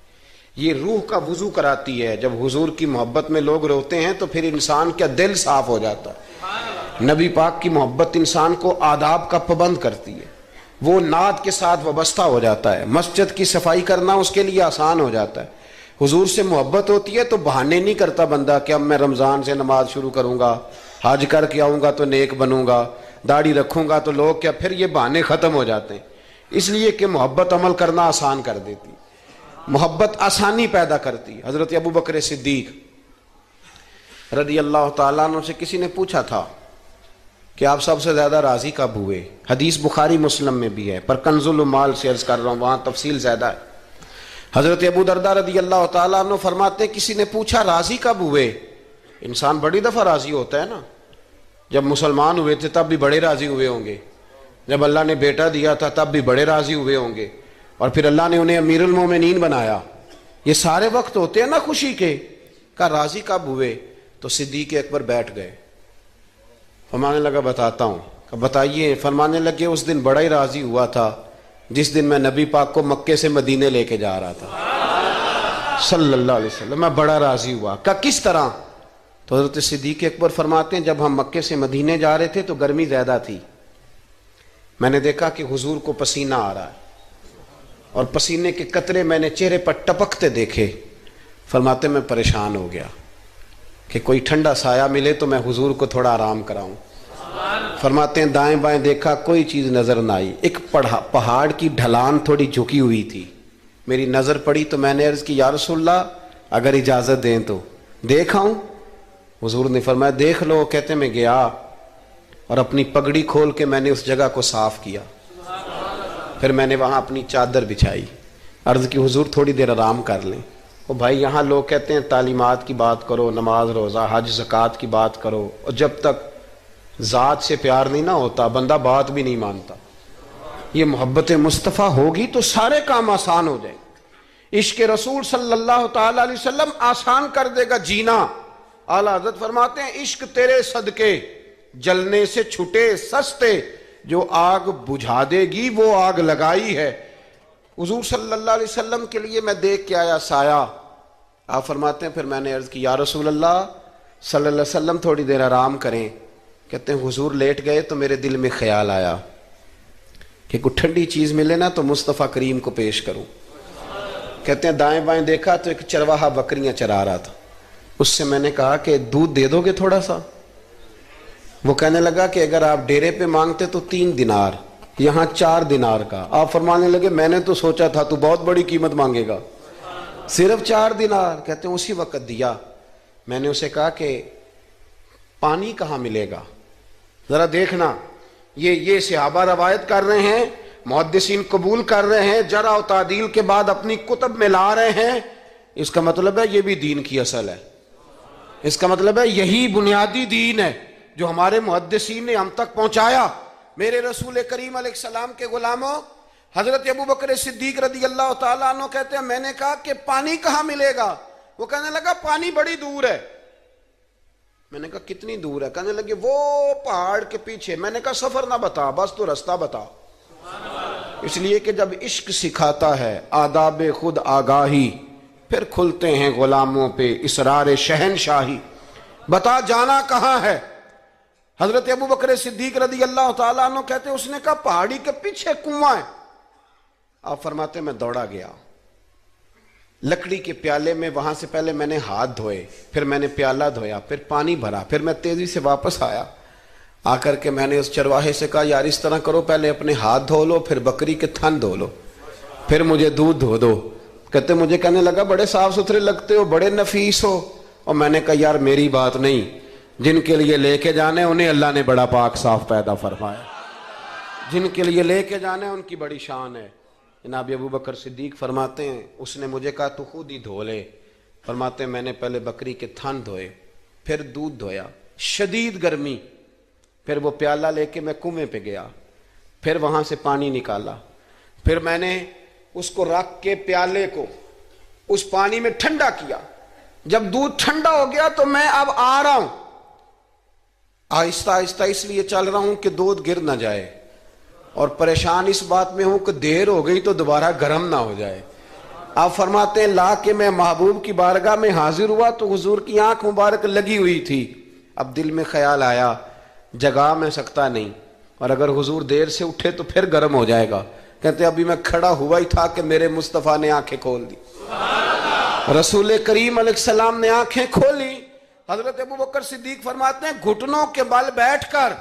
یہ روح کا وضو کراتی ہے. جب حضور کی محبت میں لوگ روتے ہیں تو پھر انسان کا دل صاف ہو جاتا ہے. نبی پاک کی محبت انسان کو آداب کا پابند کرتی ہے، وہ نعت کے ساتھ وابستہ ہو جاتا ہے. مسجد کی صفائی کرنا اس کے لیے آسان ہو جاتا ہے. حضور سے محبت ہوتی ہے تو بہانے نہیں کرتا بندہ کہ اب میں رمضان سے نماز شروع کروں گا، حج کر کے آؤں گا تو نیک بنوں گا، داڑھی رکھوں گا تو لوگ کیا، پھر یہ بہانے ختم ہو جاتے ہیں. اس لیے کہ محبت عمل کرنا آسان کر دیتی، محبت آسانی پیدا کرتی. حضرت ابو بکر صدیق رضی اللہ تعالیٰ عنہ سے کسی نے پوچھا تھا کہ آپ سب سے زیادہ راضی کب ہوئے؟ حدیث بخاری مسلم میں بھی ہے پر کنز المال سے عرض کر رہا ہوں، وہاں تفصیل زیادہ ہے. حضرت ابو درداء رضی اللہ تعالیٰ عنہ فرماتے ہیں کسی نے پوچھا راضی کب ہوئے؟ انسان بڑی دفعہ راضی ہوتا ہے نا، جب مسلمان ہوئے تھے تب بھی بڑے راضی ہوئے ہوں گے، جب اللہ نے بیٹا دیا تھا تب بھی بڑے راضی ہوئے ہوں گے، اور پھر اللہ نے انہیں امیر المومنین بنایا. یہ سارے وقت ہوتے ہیں نا خوشی کے. کہا راضی کب ہوئے؟ تو صدیق اکبر بیٹھ گئے. فرمانے لگا بتاتا ہوں. کہ بتائیے. فرمانے لگے اس دن بڑا ہی راضی ہوا تھا جس دن میں نبی پاک کو مکے سے مدینے لے کے جا رہا تھا صلی اللہ علیہ وسلم، میں بڑا راضی ہوا. کہا کس طرح؟ تو حضرت صدیق اکبر فرماتے ہیں جب ہم مکے سے مدینے جا رہے تھے تو گرمی زیادہ تھی، میں نے دیکھا کہ حضور کو پسینہ آ رہا ہے اور پسینے کے قطرے میں نے چہرے پر ٹپکتے دیکھے. فرماتے میں پریشان ہو گیا کہ کوئی ٹھنڈا سایہ ملے تو میں حضور کو تھوڑا آرام کراؤں. فرماتے ہیں دائیں بائیں دیکھا کوئی چیز نظر نہ آئی. ایک پہاڑ کی ڈھلان تھوڑی جھکی ہوئی تھی، میری نظر پڑی تو میں نے عرض کی یا رسول اللہ اگر اجازت دیں تو دیکھ آؤں؟ حضور نے فرمایا دیکھ لو. کہتے میں گیا اور اپنی پگڑی کھول کے میں نے اس جگہ کو صاف کیا، پھر میں نے وہاں اپنی چادر بچھائی، عرض کی حضور تھوڑی دیر آرام کر لیں. وہ بھائی یہاں لوگ کہتے ہیں تعلیمات کی بات کرو، نماز روزہ حج زکوٰۃ کی بات کرو، اور جب تک ذات سے پیار نہیں نہ ہوتا بندہ بات بھی نہیں مانتا. یہ محبت مصطفیٰ ہوگی تو سارے کام آسان ہو جائیں. عشق رسول صلی اللہ تعالی علیہ وسلم آسان کر دے گا جینا. اعلیٰ حضرت فرماتے ہیں عشق تیرے صدقے جلنے سے چھٹے سستے، جو آگ بجھا دے گی وہ آگ لگائی ہے. حضور صلی اللہ علیہ وسلم کے لیے میں دیکھ کے آیا سایہ. آپ فرماتے ہیں پھر میں نے عرض کی یا رسول اللہ صلی اللہ علیہ وسلم تھوڑی دیر آرام کریں. کہتے ہیں حضور لیٹ گئے تو میرے دل میں خیال آیا کہ کوئی ٹھنڈی چیز ملے نا تو مصطفیٰ کریم کو پیش کروں. کہتے ہیں دائیں بائیں دیکھا تو ایک چرواہا بکریاں چرا رہا تھا. اس سے میں نے کہا کہ دودھ دے دو گے تھوڑا سا؟ وہ کہنے لگا کہ اگر آپ ڈیرے پہ مانگتے تو 3 دینار، یہاں 4 دینار کا۔ آپ فرمانے لگے میں نے تو سوچا تھا تو بہت بڑی قیمت مانگے گا، صرف 4 دینار۔ کہتے ہیں اسی وقت دیا۔ میں نے اسے کہا کہ پانی کہاں ملے گا؟ ذرا دیکھنا، یہ صحابہ روایت کر رہے ہیں، محدثین قبول کر رہے ہیں، جرح و تعدیل کے بعد اپنی کتب میں لا رہے ہیں، اس کا مطلب ہے یہ بھی دین کی اصل ہے، اس کا مطلب ہے یہی بنیادی دین ہے جو ہمارے محدثین نے ہم تک پہنچایا۔ میرے رسول کریم علیہ السلام کے غلاموں، حضرت ابوبکر صدیق رضی اللہ تعالیٰ عنہ کہتے ہیں میں نے کہا کہ پانی کہاں ملے گا؟ وہ کہنے لگا پانی بڑی دور ہے۔ میں نے کہا کتنی دور ہے؟ کہنے لگے وہ پہاڑ کے پیچھے۔ میں نے کہا سفر نہ بتا، بس تو رستہ بتا۔ اس لیے کہ جب عشق سکھاتا ہے آداب خود آگاہی، پھر کھلتے ہیں غلاموں پہ اسرار شہنشاہی۔ بتا جانا کہاں ہے؟ حضرت ابوبکر صدیق رضی اللہ تعالیٰ عنہ کہتے اس نے کہا پہاڑی کے پیچھے کنواں ہے۔ آپ فرماتے میں دوڑا گیا، لکڑی کے پیالے میں وہاں سے پہلے میں نے ہاتھ دھوئے، پھر میں نے پیالہ دھویا، پھر پانی بھرا، پھر میں تیزی سے واپس آیا۔ آ کر کے میں نے اس چرواہے سے کہا یار اس طرح کرو، پہلے اپنے ہاتھ دھو لو، پھر بکری کے تھن دھو لو، پھر مجھے دودھ دھو دو۔ کہتے مجھے کہنے لگا بڑے صاف ستھرے لگتے ہو، بڑے نفیس ہو۔ اور میں نے کہا یار میری بات نہیں، جن کے لیے لے کے جانے انہیں اللہ نے بڑا پاک صاف پیدا فرمایا، جن کے لیے لے کے جانے ان کی بڑی شان ہے۔ جناب ابوبکر صدیق فرماتے ہیں اس نے مجھے کہا تو خود ہی دھو لے۔ فرماتے ہیں میں نے پہلے بکری کے تھن دھوئے، پھر دودھ دھویا، شدید گرمی، پھر وہ پیالہ لے کے میں کنویں پہ گیا، پھر وہاں سے پانی نکالا، پھر میں نے اس کو رکھ کے پیالے کو اس پانی میں ٹھنڈا کیا۔ جب دودھ ٹھنڈا ہو گیا تو میں اب آ رہا ہوں، آہستہ آہستہ اس لیے چل رہا ہوں کہ دودھ گر نہ جائے، اور پریشان اس بات میں ہوں کہ دیر ہو گئی تو دوبارہ گرم نہ ہو جائے۔ آپ فرماتے ہیں لا کے میں محبوب کی بارگاہ میں حاضر ہوا تو حضور کی آنکھ مبارک لگی ہوئی تھی۔ اب دل میں خیال آیا جگا میں سکتا نہیں، اور اگر حضور دیر سے اٹھے تو پھر گرم ہو جائے گا۔ کہتے ابھی میں کھڑا ہوا ہی تھا کہ میرے مصطفیٰ نے آنکھیں کھول دی، رسول کریم علیہ السلام نے آنکھیں کھولی۔ حضرت ابوبکر صدیق فرماتے ہیں گھٹنوں کے بل بیٹھ کر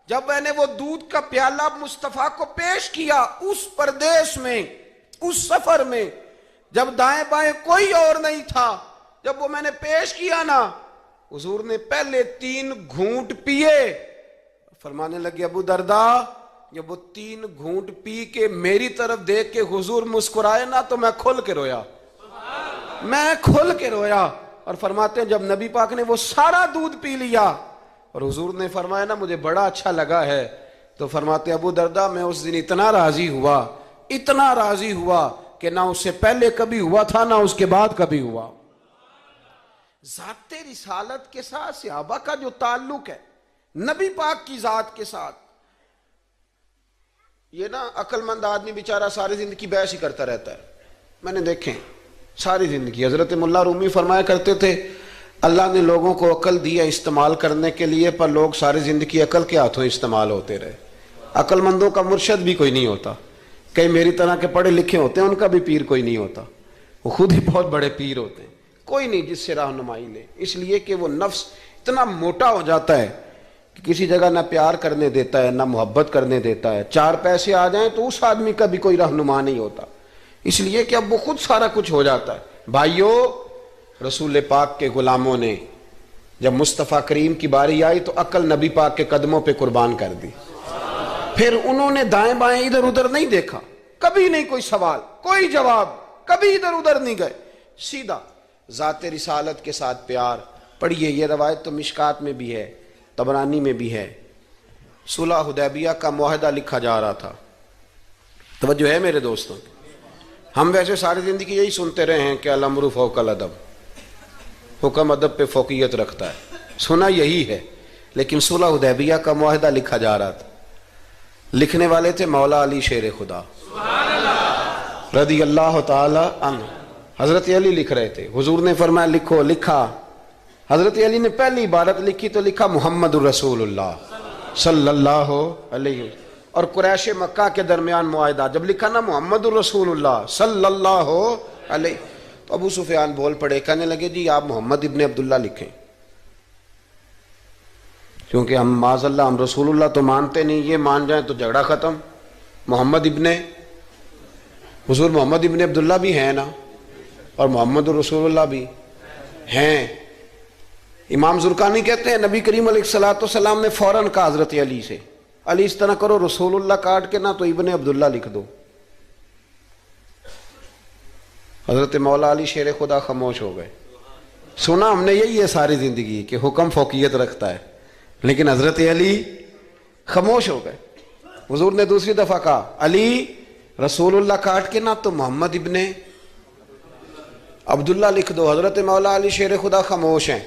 جب میں نے وہ دودھ کا پیالہ مصطفیٰ کو پیش کیا، اس پردیس میں، اس سفر میں، جب دائیں بائیں کوئی اور نہیں تھا، جب وہ میں نے پیش کیا نا، حضور نے پہلے 3 گھونٹ پیے۔ فرمانے لگے ابو درداء جب وہ 3 گھونٹ پی کے میری طرف دیکھ کے حضور مسکرائے نا تو میں کھل کے رویا، میں کھل کے رویا۔ اور فرماتے ہیں جب نبی پاک نے وہ سارا دودھ پی لیا اور حضور نے فرمایا نا مجھے بڑا اچھا لگا ہے، تو فرماتے ابو درداء میں اس دن اتنا راضی ہوا، اتنا راضی ہوا کہ نہ اس سے پہلے کبھی ہوا تھا نہ اس کے بعد کبھی ہوا۔ ذات رسالت کے ساتھ صحابہ کا جو تعلق ہے، نبی پاک کی ذات کے ساتھ، یہ نا عقل مند آدمی بیچارہ ساری زندگی بحث ہی کرتا رہتا ہے۔ میں نے دیکھیں ساری زندگی، حضرت ملا رومی فرمایا کرتے تھے اللہ نے لوگوں کو عقل دیا استعمال کرنے کے لیے، پر لوگ ساری زندگی عقل کے ہاتھوں استعمال ہوتے رہے۔ عقل مندوں کا مرشد بھی کوئی نہیں ہوتا، کئی میری طرح کے پڑھے لکھے ہوتے ہیں ان کا بھی پیر کوئی نہیں ہوتا، وہ خود ہی بہت بڑے پیر ہوتے ہیں، کوئی نہیں جس سے رہنمائی لے، اس لیے کہ وہ نفس اتنا موٹا ہو جاتا ہے کہ کسی جگہ نہ پیار کرنے دیتا ہے نہ محبت کرنے دیتا ہے۔ 4 پیسے آ جائیں تو اس آدمی کا بھی کوئی رہنما نہیں ہوتا، اس لیے کہ اب وہ خود سارا کچھ ہو جاتا ہے۔ بھائیو، رسول پاک کے غلاموں نے جب مصطفیٰ کریم کی باری آئی تو عقل نبی پاک کے قدموں پہ قربان کر دی، پھر انہوں نے دائیں بائیں ادھر ادھر نہیں دیکھا، کبھی نہیں کوئی سوال کوئی جواب، کبھی ادھر ادھر نہیں گئے، سیدھا ذات رسالت کے ساتھ پیار۔ پڑھیے یہ روایت تو مشکات میں بھی ہے، طبرانی میں بھی ہے۔ صلح حدیبیہ کا معاہدہ لکھا جا رہا تھا، توجہ ہے میرے دوستوں، ہم ویسے ساری زندگی یہی سنتے رہے ہیں کہ الامر فوق الادب، حکم ادب پہ فوقیت رکھتا ہے، سنا یہی ہے، لیکن صلح حدیبیہ کا معاہدہ لکھا جا رہا تھا، لکھنے والے تھے مولا علی شیر خدا رضی اللہ تعالی عنہ، حضرت علی لکھ رہے تھے، حضور نے فرمایا لکھو، لکھا، حضرت علی نے پہلی عبارت لکھی تو لکھا محمد الرسول اللہ صلی اللہ علیہ وسلم، اور قریش مکہ کے درمیان معاہدہ، جب لکھا نا محمد الرسول اللہ صلی اللہ علیہ، تو ابو سفیان بول پڑے, کہنے لگے جی آپ محمد ابن عبداللہ لکھیں, کیونکہ ہم معاذ اللہ ہم رسول اللہ تو مانتے نہیں, یہ مان جائیں تو جھگڑا ختم. محمد ابن حضور محمد ابن عبداللہ بھی ہیں نا, اور محمد رسول اللہ بھی ہیں. امام زرقانی کہتے ہیں نبی کریم علیہ الصلوۃ والسلام نے فوراً کہا حضرت علی سے, علی اس طرح کرو رسول اللہ کاٹ کے نہ تو ابن عبداللہ لکھ دو. حضرت مولا علی شیر خدا خاموش ہو گئے. سنا ہم نے یہی ہے ساری زندگی کہ حکم فوقیت رکھتا ہے, لیکن حضرت علی خاموش ہو گئے. حضور نے دوسری دفعہ کہا علی رسول اللہ کاٹ کے نہ تو محمد ابن عبداللہ لکھ دو. حضرت مولا علی شیر خدا خاموش ہیں.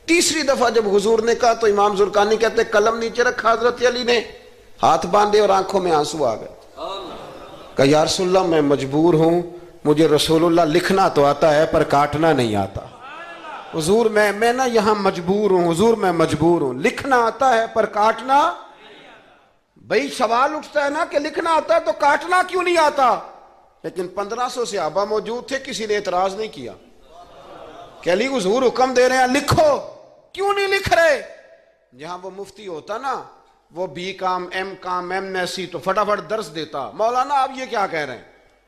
تیسری دفعہ جب حضور نے کہا تو امام زرقانی کہتے ہیں قلم نیچے رکھا حضرت علی نے, ہاتھ باندھے اور آنکھوں میں آنسو آ گئے. کہا یا رسول اللہ میں مجبور ہوں, مجھے رسول اللہ لکھنا تو آتا ہے پر کاٹنا نہیں آتا. حضور میں نا یہاں مجبور ہوں, حضور میں مجبور ہوں, لکھنا آتا ہے پر کاٹنا. بھئی سوال اٹھتا ہے نا کہ لکھنا آتا ہے تو کاٹنا کیوں نہیں آتا؟ لیکن 1500 صحابہ موجود تھے, کسی نے اعتراض نہیں کیا کہ علی حضور حکم دے رہے ہیں لکھو, کیوں نہیں لکھ رہے؟ جہاں وہ مفتی ہوتا نا, وہ B com M S C تو فٹافٹ درس دیتا, مولانا آپ یہ کیا کہہ رہے ہیں,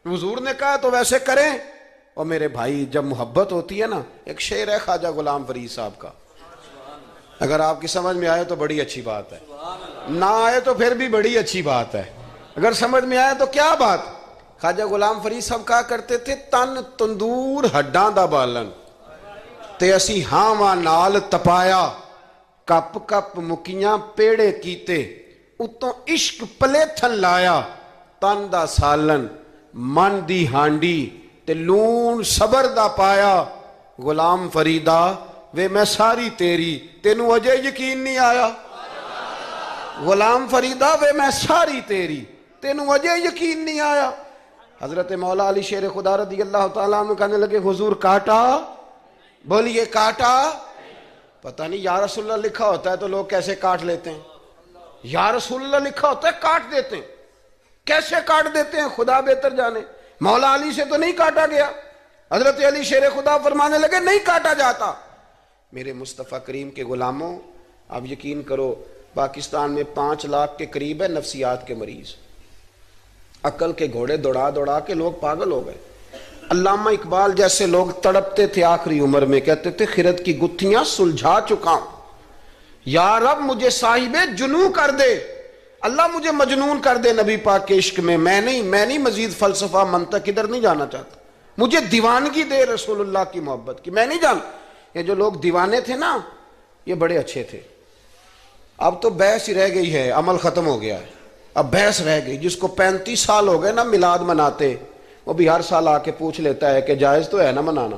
حضور نے کہا تو ویسے کریں. اور میرے بھائی جب محبت ہوتی ہے نا, ایک شعر ہے خواجہ غلام فرید صاحب کا, اگر آپ کی سمجھ میں آئے تو بڑی اچھی بات ہے, نہ آئے تو پھر بھی بڑی اچھی بات ہے, اگر سمجھ میں آئے تو کیا بات. خواجہ غلام فرید صاحب کہا کرتے تھے تن تندور ہڈاں دا بالن تے اسی ہاواں نال تپایا, کپ کپ مکیاں پیڑے کیتے اتوں عشق پلیتھن لایا, تن دا سالن من دی ہانڈی تے لون صبر دا پایا. غلام فریدا وے میں ساری تیری, تینوں اجے یقین نہیں آیا. غلام فریدا وے میں ساری تیری, تینوں اجے یقین نہیں آیا. حضرت مولا علی شیر خدا رضی اللہ تعالیٰ عنہ کہنے لگے حضور کاٹا, بولیے کاٹا. پتہ نہیں یا رسول اللہ لکھا ہوتا ہے تو لوگ کیسے کاٹ لیتے ہیں, یا رسول اللہ لکھا ہوتا ہے کاٹ دیتے ہیں, کیسے کاٹ دیتے ہیں خدا بہتر جانے. مولا علی سے تو نہیں کاٹا گیا. حضرت علی شیر خدا فرمانے لگے نہیں کاٹا جاتا. میرے مصطفیٰ کریم کے غلاموں, آپ یقین کرو پاکستان میں 5 لاکھ کے قریب ہے نفسیات کے مریض, عقل کے گھوڑے دوڑا دوڑا کے لوگ پاگل ہو گئے. علامہ اقبال جیسے لوگ تڑپتے تھے آخری عمر میں, کہتے تھے خرد کی گتھیاں سلجھا چکا ہوں, یا رب مجھے صاحب جنوں کر دے, اللہ مجھے مجنون کر دے نبی پاک کے عشق میں. میں نہیں مزید فلسفہ منطق ادھر نہیں جانا چاہتا, مجھے دیوانگی دے رسول اللہ کی محبت کی. میں نہیں جان, یہ جو لوگ دیوانے تھے نا یہ بڑے اچھے تھے. اب تو بحث ہی رہ گئی ہے, عمل ختم ہو گیا ہے, اب بحث رہ گئی. جس کو 35 سال ہو گئے نا میلاد مناتے, وہ بھی ہر سال آ کے پوچھ لیتا ہے کہ جائز تو ہے نا منانا.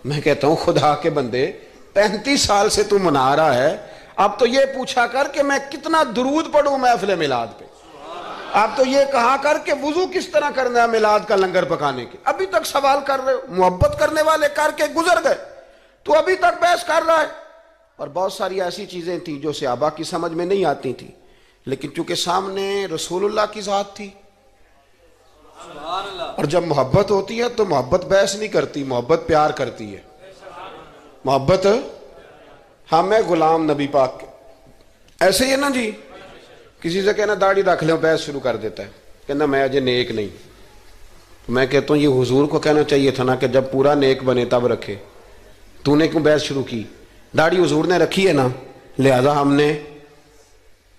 میں کہتا ہوں خدا کے بندے 35 سال سے تو منا رہا ہے, اب تو یہ پوچھا کر کہ میں کتنا درود پڑھوں محفل میلاد پہ, اب تو یہ کہا کر کہ وضو کس طرح کرنا ہے میلاد کا لنگر پکانے کے. ابھی تک سوال کر رہے ہو, محبت کرنے والے کر کے گزر گئے, تو ابھی تک بحث کر رہا ہے. اور بہت ساری ایسی چیزیں تھیں جو صحابہ کی سمجھ میں نہیں آتی تھیں, لیکن چونکہ سامنے رسول اللہ کی ذات تھی, اور جب محبت ہوتی ہے تو محبت بحث نہیں کرتی, محبت پیار کرتی ہے. محبت ہاں میں غلام نبی پاک کے, ایسے ہی ہے نا جی. کسی سے کہنا داڑھی رکھ لیں, بحث شروع کر دیتا ہے, کہنا میں اجے نیک نہیں. میں کہتا ہوں یہ حضور کو کہنا چاہیے تھا نا کہ جب پورا نیک بنے تب رکھے, تو نے کیوں بحث شروع کی؟ داڑھی حضور نے رکھی ہے نا, لہذا ہم نے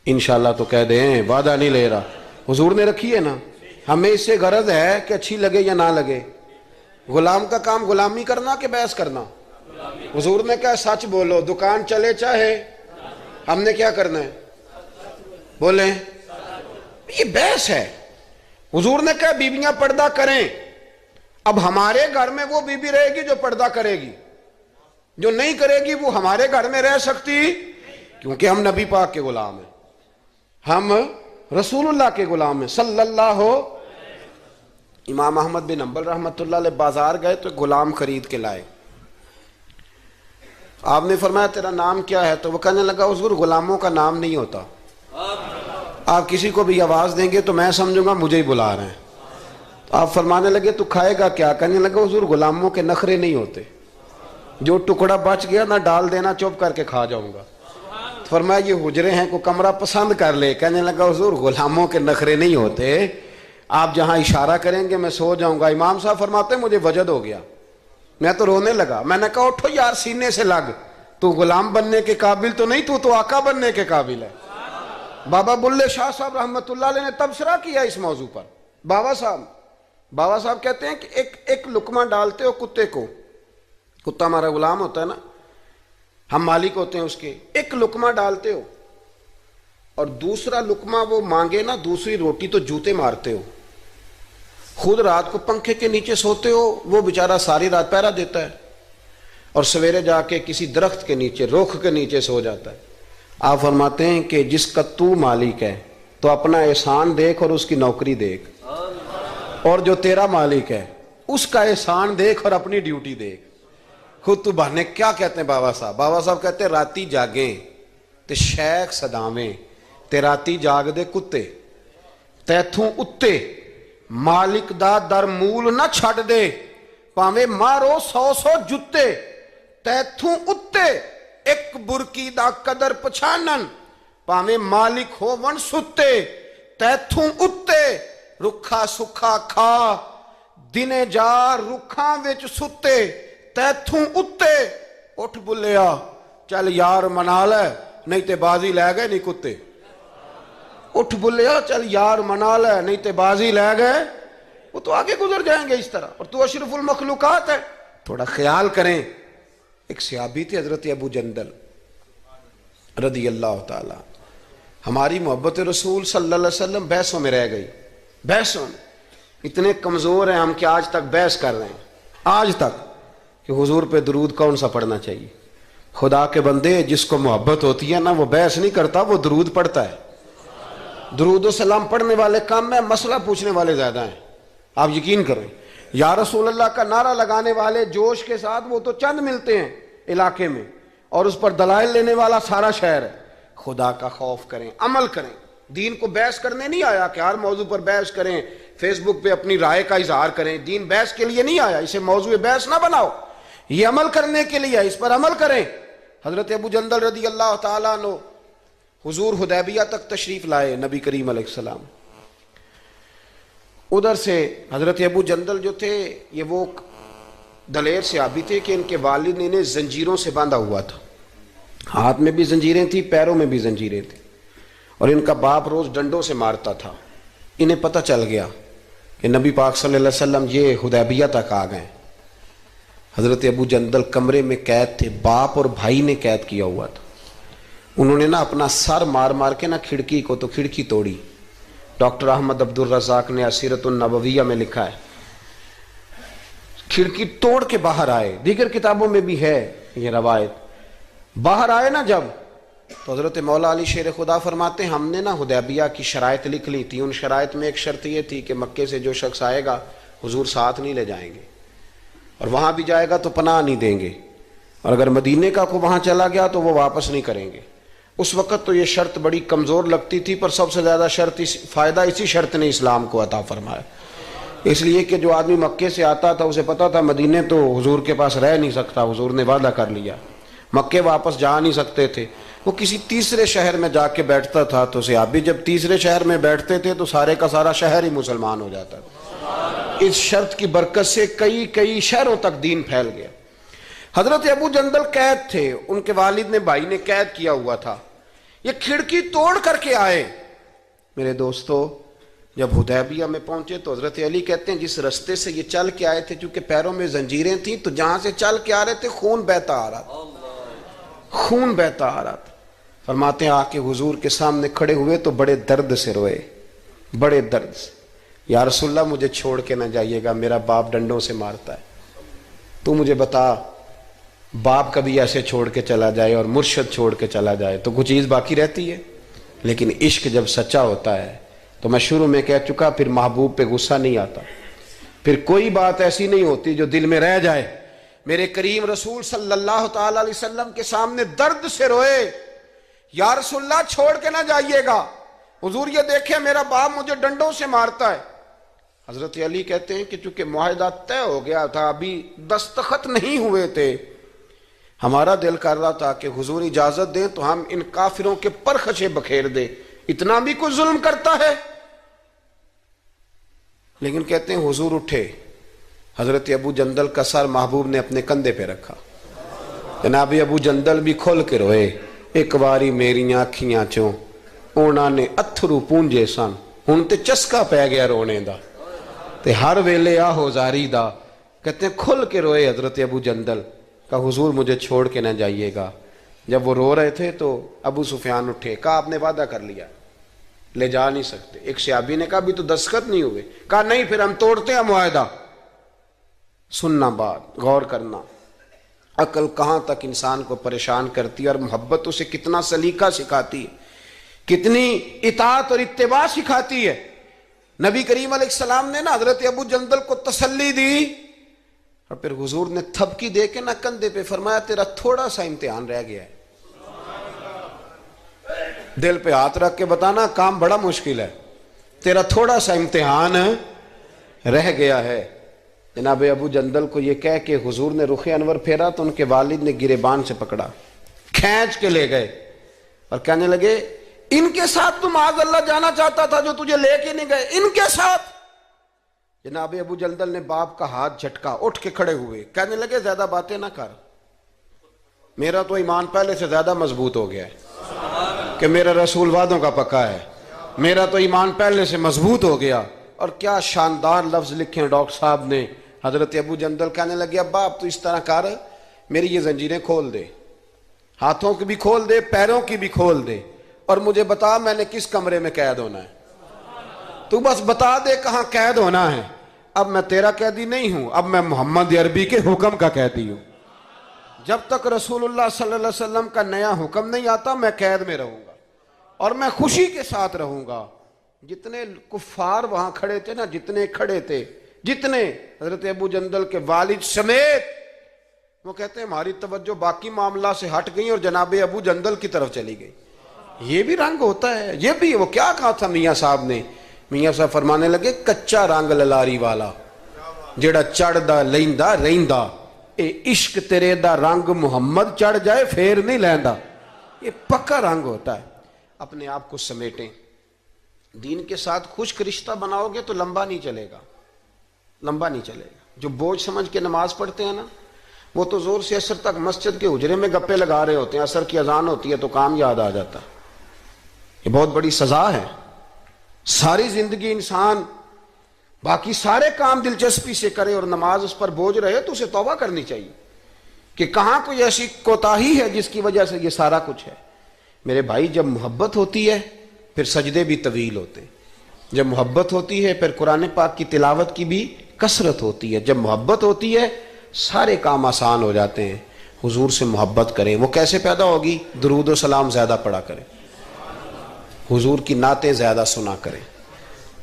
انشاءاللہ تو کہہ دیں, وعدہ نہیں لے رہا, حضور نے رکھی ہے نا, ہمیں اس سے غرض ہے کہ اچھی لگے یا نہ لگے. غلام کا کام غلامی کرنا کہ بحث کرنا؟ حضور نے کہا سچ بولو, دکان چلے چاہے, ہم نے کیا کرنا ہے بولیں, یہ بحث ہے. حضور نے کہا بیویاں پردہ کریں, اب ہمارے گھر میں وہ بیوی رہے گی جو پردہ کرے گی, جو نہیں کرے گی وہ ہمارے گھر میں رہ سکتی, کیونکہ ہم نبی پاک کے غلام ہیں, ہم رسول اللہ کے غلام ہیں صلی اللہ ہو. امام احمد بن حنبل رحمۃ اللہ علیہ بازار گئے تو غلام خرید کے لائے. آپ نے فرمایا تیرا نام کیا ہے؟ تو وہ کہنے لگا حضور غلاموں کا نام نہیں ہوتا, آپ کسی کو بھی آواز دیں گے تو میں سمجھوں گا مجھے ہی بلا رہے ہیں. تو آپ فرمانے لگے تو کھائے گا کیا؟ کہنے لگا حضور غلاموں کے نخرے نہیں ہوتے، جو ٹکڑا بچ گیا نہ ڈال دینا، چپ کر کے کھا جاؤں گا۔ فرمایا یہ حجرے ہیں، کو کمرہ پسند کر لے۔ کہنے لگا حضور غلاموں کے نخرے نہیں ہوتے، آپ جہاں اشارہ کریں گے میں سو جاؤں گا۔ امام صاحب فرماتے ہیں مجھے وجد ہو گیا، میں تو رونے لگا۔ میں نے کہا اٹھو یار سینے سے لگ، تو غلام بننے کے قابل تو نہیں، تو آقا بننے کے قابل ہے۔ بابا بلے شاہ صاحب رحمت اللہ علیہ نے تبصرہ کیا اس موضوع پر۔ بابا صاحب کہتے ہیں کہ ایک لقمہ ڈالتے ہو کتے کو، کتا ہمارا غلام ہوتا ہے نا، ہم مالک ہوتے ہیں اس کے، ایک لقمہ ڈالتے ہو اور دوسرا لقمہ وہ مانگے نا، دوسری روٹی، تو جوتے مارتے ہو۔ خود رات کو پنکھے کے نیچے سوتے ہو، وہ بیچارہ ساری رات پہرا دیتا ہے اور سویرے جا کے کسی درخت کے نیچے، رخ کے نیچے سو جاتا ہے۔ آپ فرماتے ہیں کہ جس کا تو مالک ہے تو اپنا احسان دیکھ اور اس کی نوکری دیکھ، اور جو تیرا مالک ہے اس کا احسان دیکھ اور اپنی ڈیوٹی دیکھ۔ خود تو بہانے کیا کہتے ہیں بابا صاحب کہتے ہیں راتی جاگیں تے شیخ صداویں، تے راتی جاگ دے کتے، تیتھوں اتے مالک دا در مول نہ چھڑ دے، پاویں مارو 100 جتے، تیتھوں اتے ایک برکی دا قدر پچھانن، پاویں مالک ہو ون ستے، تیتھوں اتے رکھا سکھا کھا، دنے جا رکھاں وچ ستے، تیتھوں اتے اٹھ بلیا چل یار منا لے نہیں تے بازی لے گئے نہیں کتے، اٹھ بلیا چل یار منا لے نہیں تے بازی لے گئے۔ وہ تو آگے گزر جائیں گے اس طرح، اور تو اشرف المخلوقات ہے۔ تھوڑا خیال کریں، ایک صحابی تھے حضرت ابو جندل رضی اللہ تعالی، ہماری محبت رسول صلی اللہ علیہ وسلم بحثوں میں رہ گئی، بحثوں میں اتنے کمزور ہیں ہم کہ آج تک بحث کر رہے ہیں، آج تک، کہ حضور پہ درود کون سا پڑھنا چاہیے۔ خدا کے بندے جس کو محبت ہوتی ہے نا وہ بحث نہیں کرتا، وہ درود پڑھتا ہے۔ درود و سلام پڑھنے والے کم میں، مسئلہ پوچھنے والے زیادہ ہیں، آپ یقین کریں۔ یا رسول اللہ کا نعرہ لگانے والے جوش کے ساتھ وہ تو چند ملتے ہیں علاقے میں، اور اس پر دلائل لینے والا سارا شہر ہے۔ خدا کا خوف کریں، عمل کریں۔ دین کو بحث کرنے نہیں آیا کہ ہر موضوع پر بحث کریں، فیس بک پہ اپنی رائے کا اظہار کریں۔ دین بحث کے لیے نہیں آیا، اسے موضوع بحث نہ بناؤ، یہ عمل کرنے کے لیے، اس پر عمل کریں۔ حضرت ابو جندل رضی اللہ تعالیٰ عنہ حضور حدیبیہ تک تشریف لائے، نبی کریم علیہ السلام۔ ادھر سے حضرت ابو جندل جو تھے یہ وہ دلیر صحابی تھے کہ ان کے والد نے انہیں زنجیروں سے باندھا ہوا تھا، ہاتھ میں بھی زنجیریں تھیں، پیروں میں بھی زنجیریں تھیں، اور ان کا باپ روز ڈنڈوں سے مارتا تھا۔ انہیں پتہ چل گیا کہ نبی پاک صلی اللہ علیہ وسلم یہ حدیبیہ تک آ گئے۔ حضرت ابو جندل کمرے میں قید تھے، باپ اور بھائی نے قید کیا ہوا تھا۔ انہوں نے نا اپنا سر مار مار کے نا کھڑکی کو تو کھڑکی توڑی۔ ڈاکٹر احمد عبد الرزاق نے سیرت النبویہ میں لکھا ہے کھڑکی توڑ کے باہر آئے، دیگر کتابوں میں بھی ہے یہ روایت۔ باہر آئے نا جب تو حضرت مولا علی شیر خدا فرماتے ہیں ہم نے نا حدیبیہ کی شرائط لکھ لی تھی، ان شرائط میں ایک شرط یہ تھی کہ مکے سے جو شخص آئے گا حضور ساتھ نہیں لے جائیں گے، اور وہاں بھی جائے گا تو پناہ نہیں دیں گے، اور اگر مدینے کا کو وہاں چلا گیا تو وہ واپس نہیں کریں گے۔ اس وقت تو یہ شرط بڑی کمزور لگتی تھی، پر سب سے زیادہ فائدہ اسی شرط نے اسلام کو عطا فرمایا، اس لیے کہ جو آدمی مکے سے آتا تھا اسے پتا تھا مدینے تو حضور کے پاس رہ نہیں سکتا، حضور نے وعدہ کر لیا، مکے واپس جا نہیں سکتے تھے، وہ کسی تیسرے شہر میں جا کے بیٹھتا تھا، تو صحابی جب تیسرے شہر میں بیٹھتے تھے تو سارے کا سارا شہر ہی مسلمان ہو جاتا تھا۔ اس شرط کی برکت سے کئی شہروں تک دین پھیل گیا۔ حضرت ابو جندل قید تھے، ان کے والد نے بھائی نے قید کیا ہوا تھا، یہ کھڑکی توڑ کر کے آئے۔ میرے دوستو جب حدیبیہ میں پہنچے تو حضرت علی کہتے ہیں جس رستے سے یہ چل کے آئے تھے، چونکہ پیروں میں زنجیریں تھیں تو جہاں سے چل کے آ رہے تھے خون بہتا آ رہا تھا، خون بہتا آ رہا تھا۔ فرماتے ہیں آ کے حضور کے سامنے کھڑے ہوئے تو بڑے درد سے روئے، بڑے درد سے، یا رسول اللہ مجھے چھوڑ کے نہ جائیے گا، میرا باپ ڈنڈوں سے مارتا ہے، تو مجھے بتا باپ کبھی ایسے چھوڑ کے چلا جائے اور مرشد چھوڑ کے چلا جائے تو کچھ چیز باقی رہتی ہے، لیکن عشق جب سچا ہوتا ہے تو میں شروع میں کہہ چکا، پھر محبوب پہ غصہ نہیں آتا، پھر کوئی بات ایسی نہیں ہوتی جو دل میں رہ جائے۔ میرے کریم رسول صلی اللہ تعالی علیہ وسلم کے سامنے درد سے روئے، یا رسول اللہ چھوڑ کے نہ جائیے گا، حضور یہ دیکھیں میرا باپ مجھے ڈنڈوں سے مارتا ہے۔ حضرت علی کہتے ہیں کہ چونکہ معاہدہ طے ہو گیا تھا، ابھی دستخط نہیں ہوئے تھے، ہمارا دل کر رہا تھا کہ حضور اجازت دیں تو ہم ان کافروں کے پرخچے بکھیر دیں، اتنا بھی کوئی ظلم کرتا ہے؟ لیکن کہتے ہیں حضور اٹھے، حضرت ابو جندل کا سر محبوب نے اپنے کندھے پہ رکھا، جناب ابو جندل بھی کھل کے روئے، ایک باری میری آنکھیاں چوں انہاں نے اتھرو پونجے سن، ہن تے چسکا پہ گیا رونے دا تے ہر ویلے آہو زاری دا۔ کہتے ہیں کھل کے روئے حضرت ابو جندل، کہا حضور مجھے چھوڑ کے نہ جائیے گا۔ جب وہ رو رہے تھے تو ابو سفیان اٹھے، کہا آپ نے وعدہ کر لیا، لے جا نہیں سکتے۔ ایک صحابی نے کہا بھی تو دستخط نہیں ہوئے، کہا نہیں پھر ہم توڑتے ہیں معاہدہ۔ سننا بات، غور کرنا، عقل کہاں تک انسان کو پریشان کرتی ہے اور محبت اسے کتنا سلیقہ سکھاتی ہے، کتنی اطاعت اور اتباع سکھاتی ہے۔ نبی کریم علیہ السلام نے نا حضرت ابو جندل کو تسلی دی، اور پھر حضور نے تھپکی دے کے نا کندھے پہ فرمایا تیرا تھوڑا سا امتحان رہ گیا ہے۔ دل پہ ہاتھ رکھ کے بتانا کام بڑا مشکل ہے، تیرا تھوڑا سا امتحان رہ گیا ہے۔ جناب ابو جندل کو یہ کہہ کہ حضور نے رخ انور پھیرا تو ان کے والد نے گریبان سے پکڑا، کھینچ کے لے گئے اور کہنے لگے ان کے ساتھ تو معاذ اللہ جانا چاہتا تھا جو تجھے لے کے نہیں گئے، ان کے ساتھ۔ جناب ابو جندل نے باپ کا ہاتھ جھٹکا، اٹھ کے کھڑے ہوئے، کہنے لگے زیادہ باتیں نہ کر، میرا تو ایمان پہلے سے زیادہ مضبوط ہو گیا ہے کہ میرا رسول وعدوں کا پکا ہے، میرا تو ایمان پہلے سے مضبوط ہو گیا۔ اور کیا شاندار لفظ لکھے ہیں ڈاکٹر صاحب نے۔ حضرت ابو جندل کہنے لگے ابا اب تو اس طرح کر، میری یہ زنجیریں کھول دے، ہاتھوں کی بھی کھول دے، پیروں کی بھی کھول دے، اور مجھے بتا میں نے کس کمرے میں قید ہونا ہے، تو بس بتا دے کہاں قید ہونا ہے۔ اب میں تیرا قیدی نہیں ہوں، اب میں محمد عربی کے حکم کا قیدی ہوں۔ جب تک رسول اللہ صلی اللہ علیہ وسلم کا نیا حکم نہیں آتا میں قید میں رہوں گا، اور میں خوشی کے ساتھ رہوں گا۔ جتنے کفار وہاں کھڑے تھے نا، جتنے کھڑے تھے، جتنے حضرت ابو جندل کے والد سمیت، وہ کہتے ہیں ہماری توجہ باقی معاملہ سے ہٹ گئی اور جناب ابو جندل کی طرف چلی گئی۔ یہ بھی رنگ ہوتا ہے، یہ بھی۔ وہ کیا کہا تھا میاں صاحب نے؟ میاں صاحب فرمانے لگے کچا رنگ للاری والا جیڑا چڑھدا لیندا رہندا، اے عشق تیرے دا رنگ محمد چڑھ جائے پھر نہیں لیندا۔ یہ پکا رنگ ہوتا ہے۔ اپنے آپ کو سمیٹیں، دین کے ساتھ خشک رشتہ بناؤ گے تو لمبا نہیں چلے گا، لمبا نہیں چلے گا۔ جو بوجھ سمجھ کے نماز پڑھتے ہیں نا، وہ تو زور سے عصر تک مسجد کے حجرے میں گپے لگا رہے ہوتے ہیں، عصر کی اذان ہوتی ہے تو کام یاد آ جاتا ہے۔ یہ بہت بڑی سزا ہے۔ ساری زندگی انسان باقی سارے کام دلچسپی سے کرے اور نماز اس پر بوجھ رہے تو اسے توبہ کرنی چاہیے کہ کہاں کوئی ایسی کوتاہی ہے جس کی وجہ سے یہ سارا کچھ ہے۔ میرے بھائی، جب محبت ہوتی ہے پھر سجدے بھی طویل ہوتے ہیں، جب محبت ہوتی ہے پھر قرآن پاک کی تلاوت کی بھی کثرت ہوتی ہے، جب محبت ہوتی ہے سارے کام آسان ہو جاتے ہیں۔ حضور سے محبت کریں، وہ کیسے پیدا ہوگی؟ درود و سلام زیادہ پڑھا کریں، حضور کی نعتیں زیادہ سنا کریں۔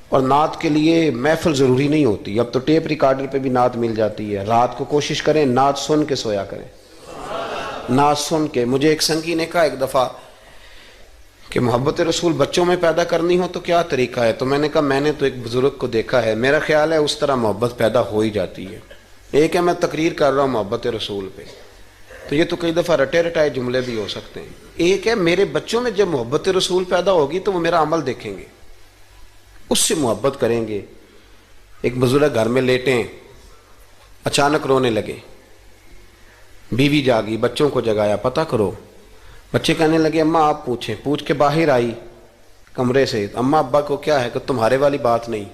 اور نعت کے لیے محفل ضروری نہیں ہوتی، اب تو ٹیپ ریکارڈر پہ بھی نعت مل جاتی ہے۔ رات کو کوشش کریں نعت سن کے سویا کریں، نعت سن کے۔ مجھے ایک سنگی نے کہا ایک دفعہ کہ محبت رسول بچوں میں پیدا کرنی ہو تو کیا طریقہ ہے؟ تو میں نے کہا میں نے تو ایک بزرگ کو دیکھا ہے، میرا خیال ہے اس طرح محبت پیدا ہو ہی جاتی ہے۔ ایک ہے میں تقریر کر رہا ہوں محبت رسول پہ، تو یہ تو کئی دفعہ رٹے رٹائے جملے بھی ہو سکتے ہیں۔ ایک ہے میرے بچوں میں جب محبت رسول پیدا ہوگی تو وہ میرا عمل دیکھیں گے، اس سے محبت کریں گے۔ ایک بزرگ گھر میں لیٹیں، اچانک رونے لگے، بیوی جاگی، بچوں کو جگایا، پتہ کرو۔ بچے کہنے لگے اماں آپ پوچھیں۔ پوچھ کے باہر آئی کمرے سے، اماں ابا کو کیا ہے؟ کہ تمہارے والی بات نہیں،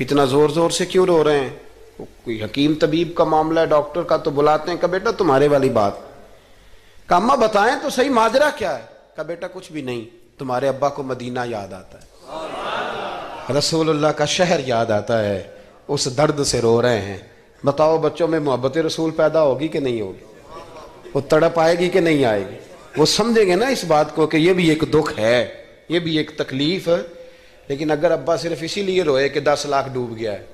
اتنا زور زور سے کیوں رو رہے ہیں؟ کوئی حکیم طبیب کا معاملہ ہے، ڈاکٹر کا تو بلاتے ہیں۔ کہ بیٹا تمہارے والی بات۔ کہ اماں بتائیں تو صحیح ماجرا کیا ہے؟ کہ بیٹا کچھ بھی نہیں، تمہارے ابا کو مدینہ یاد آتا ہے، رسول اللہ کا شہر یاد آتا ہے، اس درد سے رو رہے ہیں۔ بتاؤ بچوں میں محبت رسول پیدا ہوگی کہ نہیں ہوگی؟ وہ تڑپ آئے گی کہ نہیں آئے گی؟ وہ سمجھیں گے نا اس بات کو کہ یہ بھی ایک دکھ ہے، یہ بھی ایک تکلیف ہے۔ لیکن اگر ابا صرف اسی لیے روئے کہ 10 لاکھ ڈوب گیا ہے،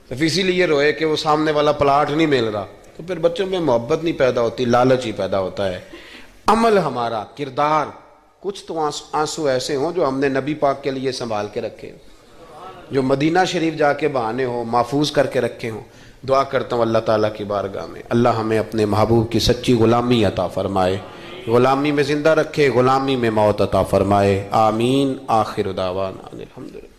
صرف اسی لیے روئے کہ وہ سامنے والا پلاٹ نہیں مل رہا، تو پھر بچوں میں محبت نہیں پیدا ہوتی، لالچ ہی پیدا ہوتا ہے۔ عمل ہمارا، کردار، کچھ تو آنسو ایسے ہوں جو ہم نے نبی پاک کے لیے سنبھال کے رکھے، جو مدینہ شریف جا کے بہانے ہو محفوظ کر کے رکھے ہوں، دعا کرتا ہوں اللہ تعالیٰ کی بارگاہ میں اللہ ہمیں اپنے محبوب کی سچی غلامی عطا فرمائے، غلامی میں زندہ رکھے، غلامی میں موت عطا فرمائے، آمین۔ آخر دعوانا الحمدللہ۔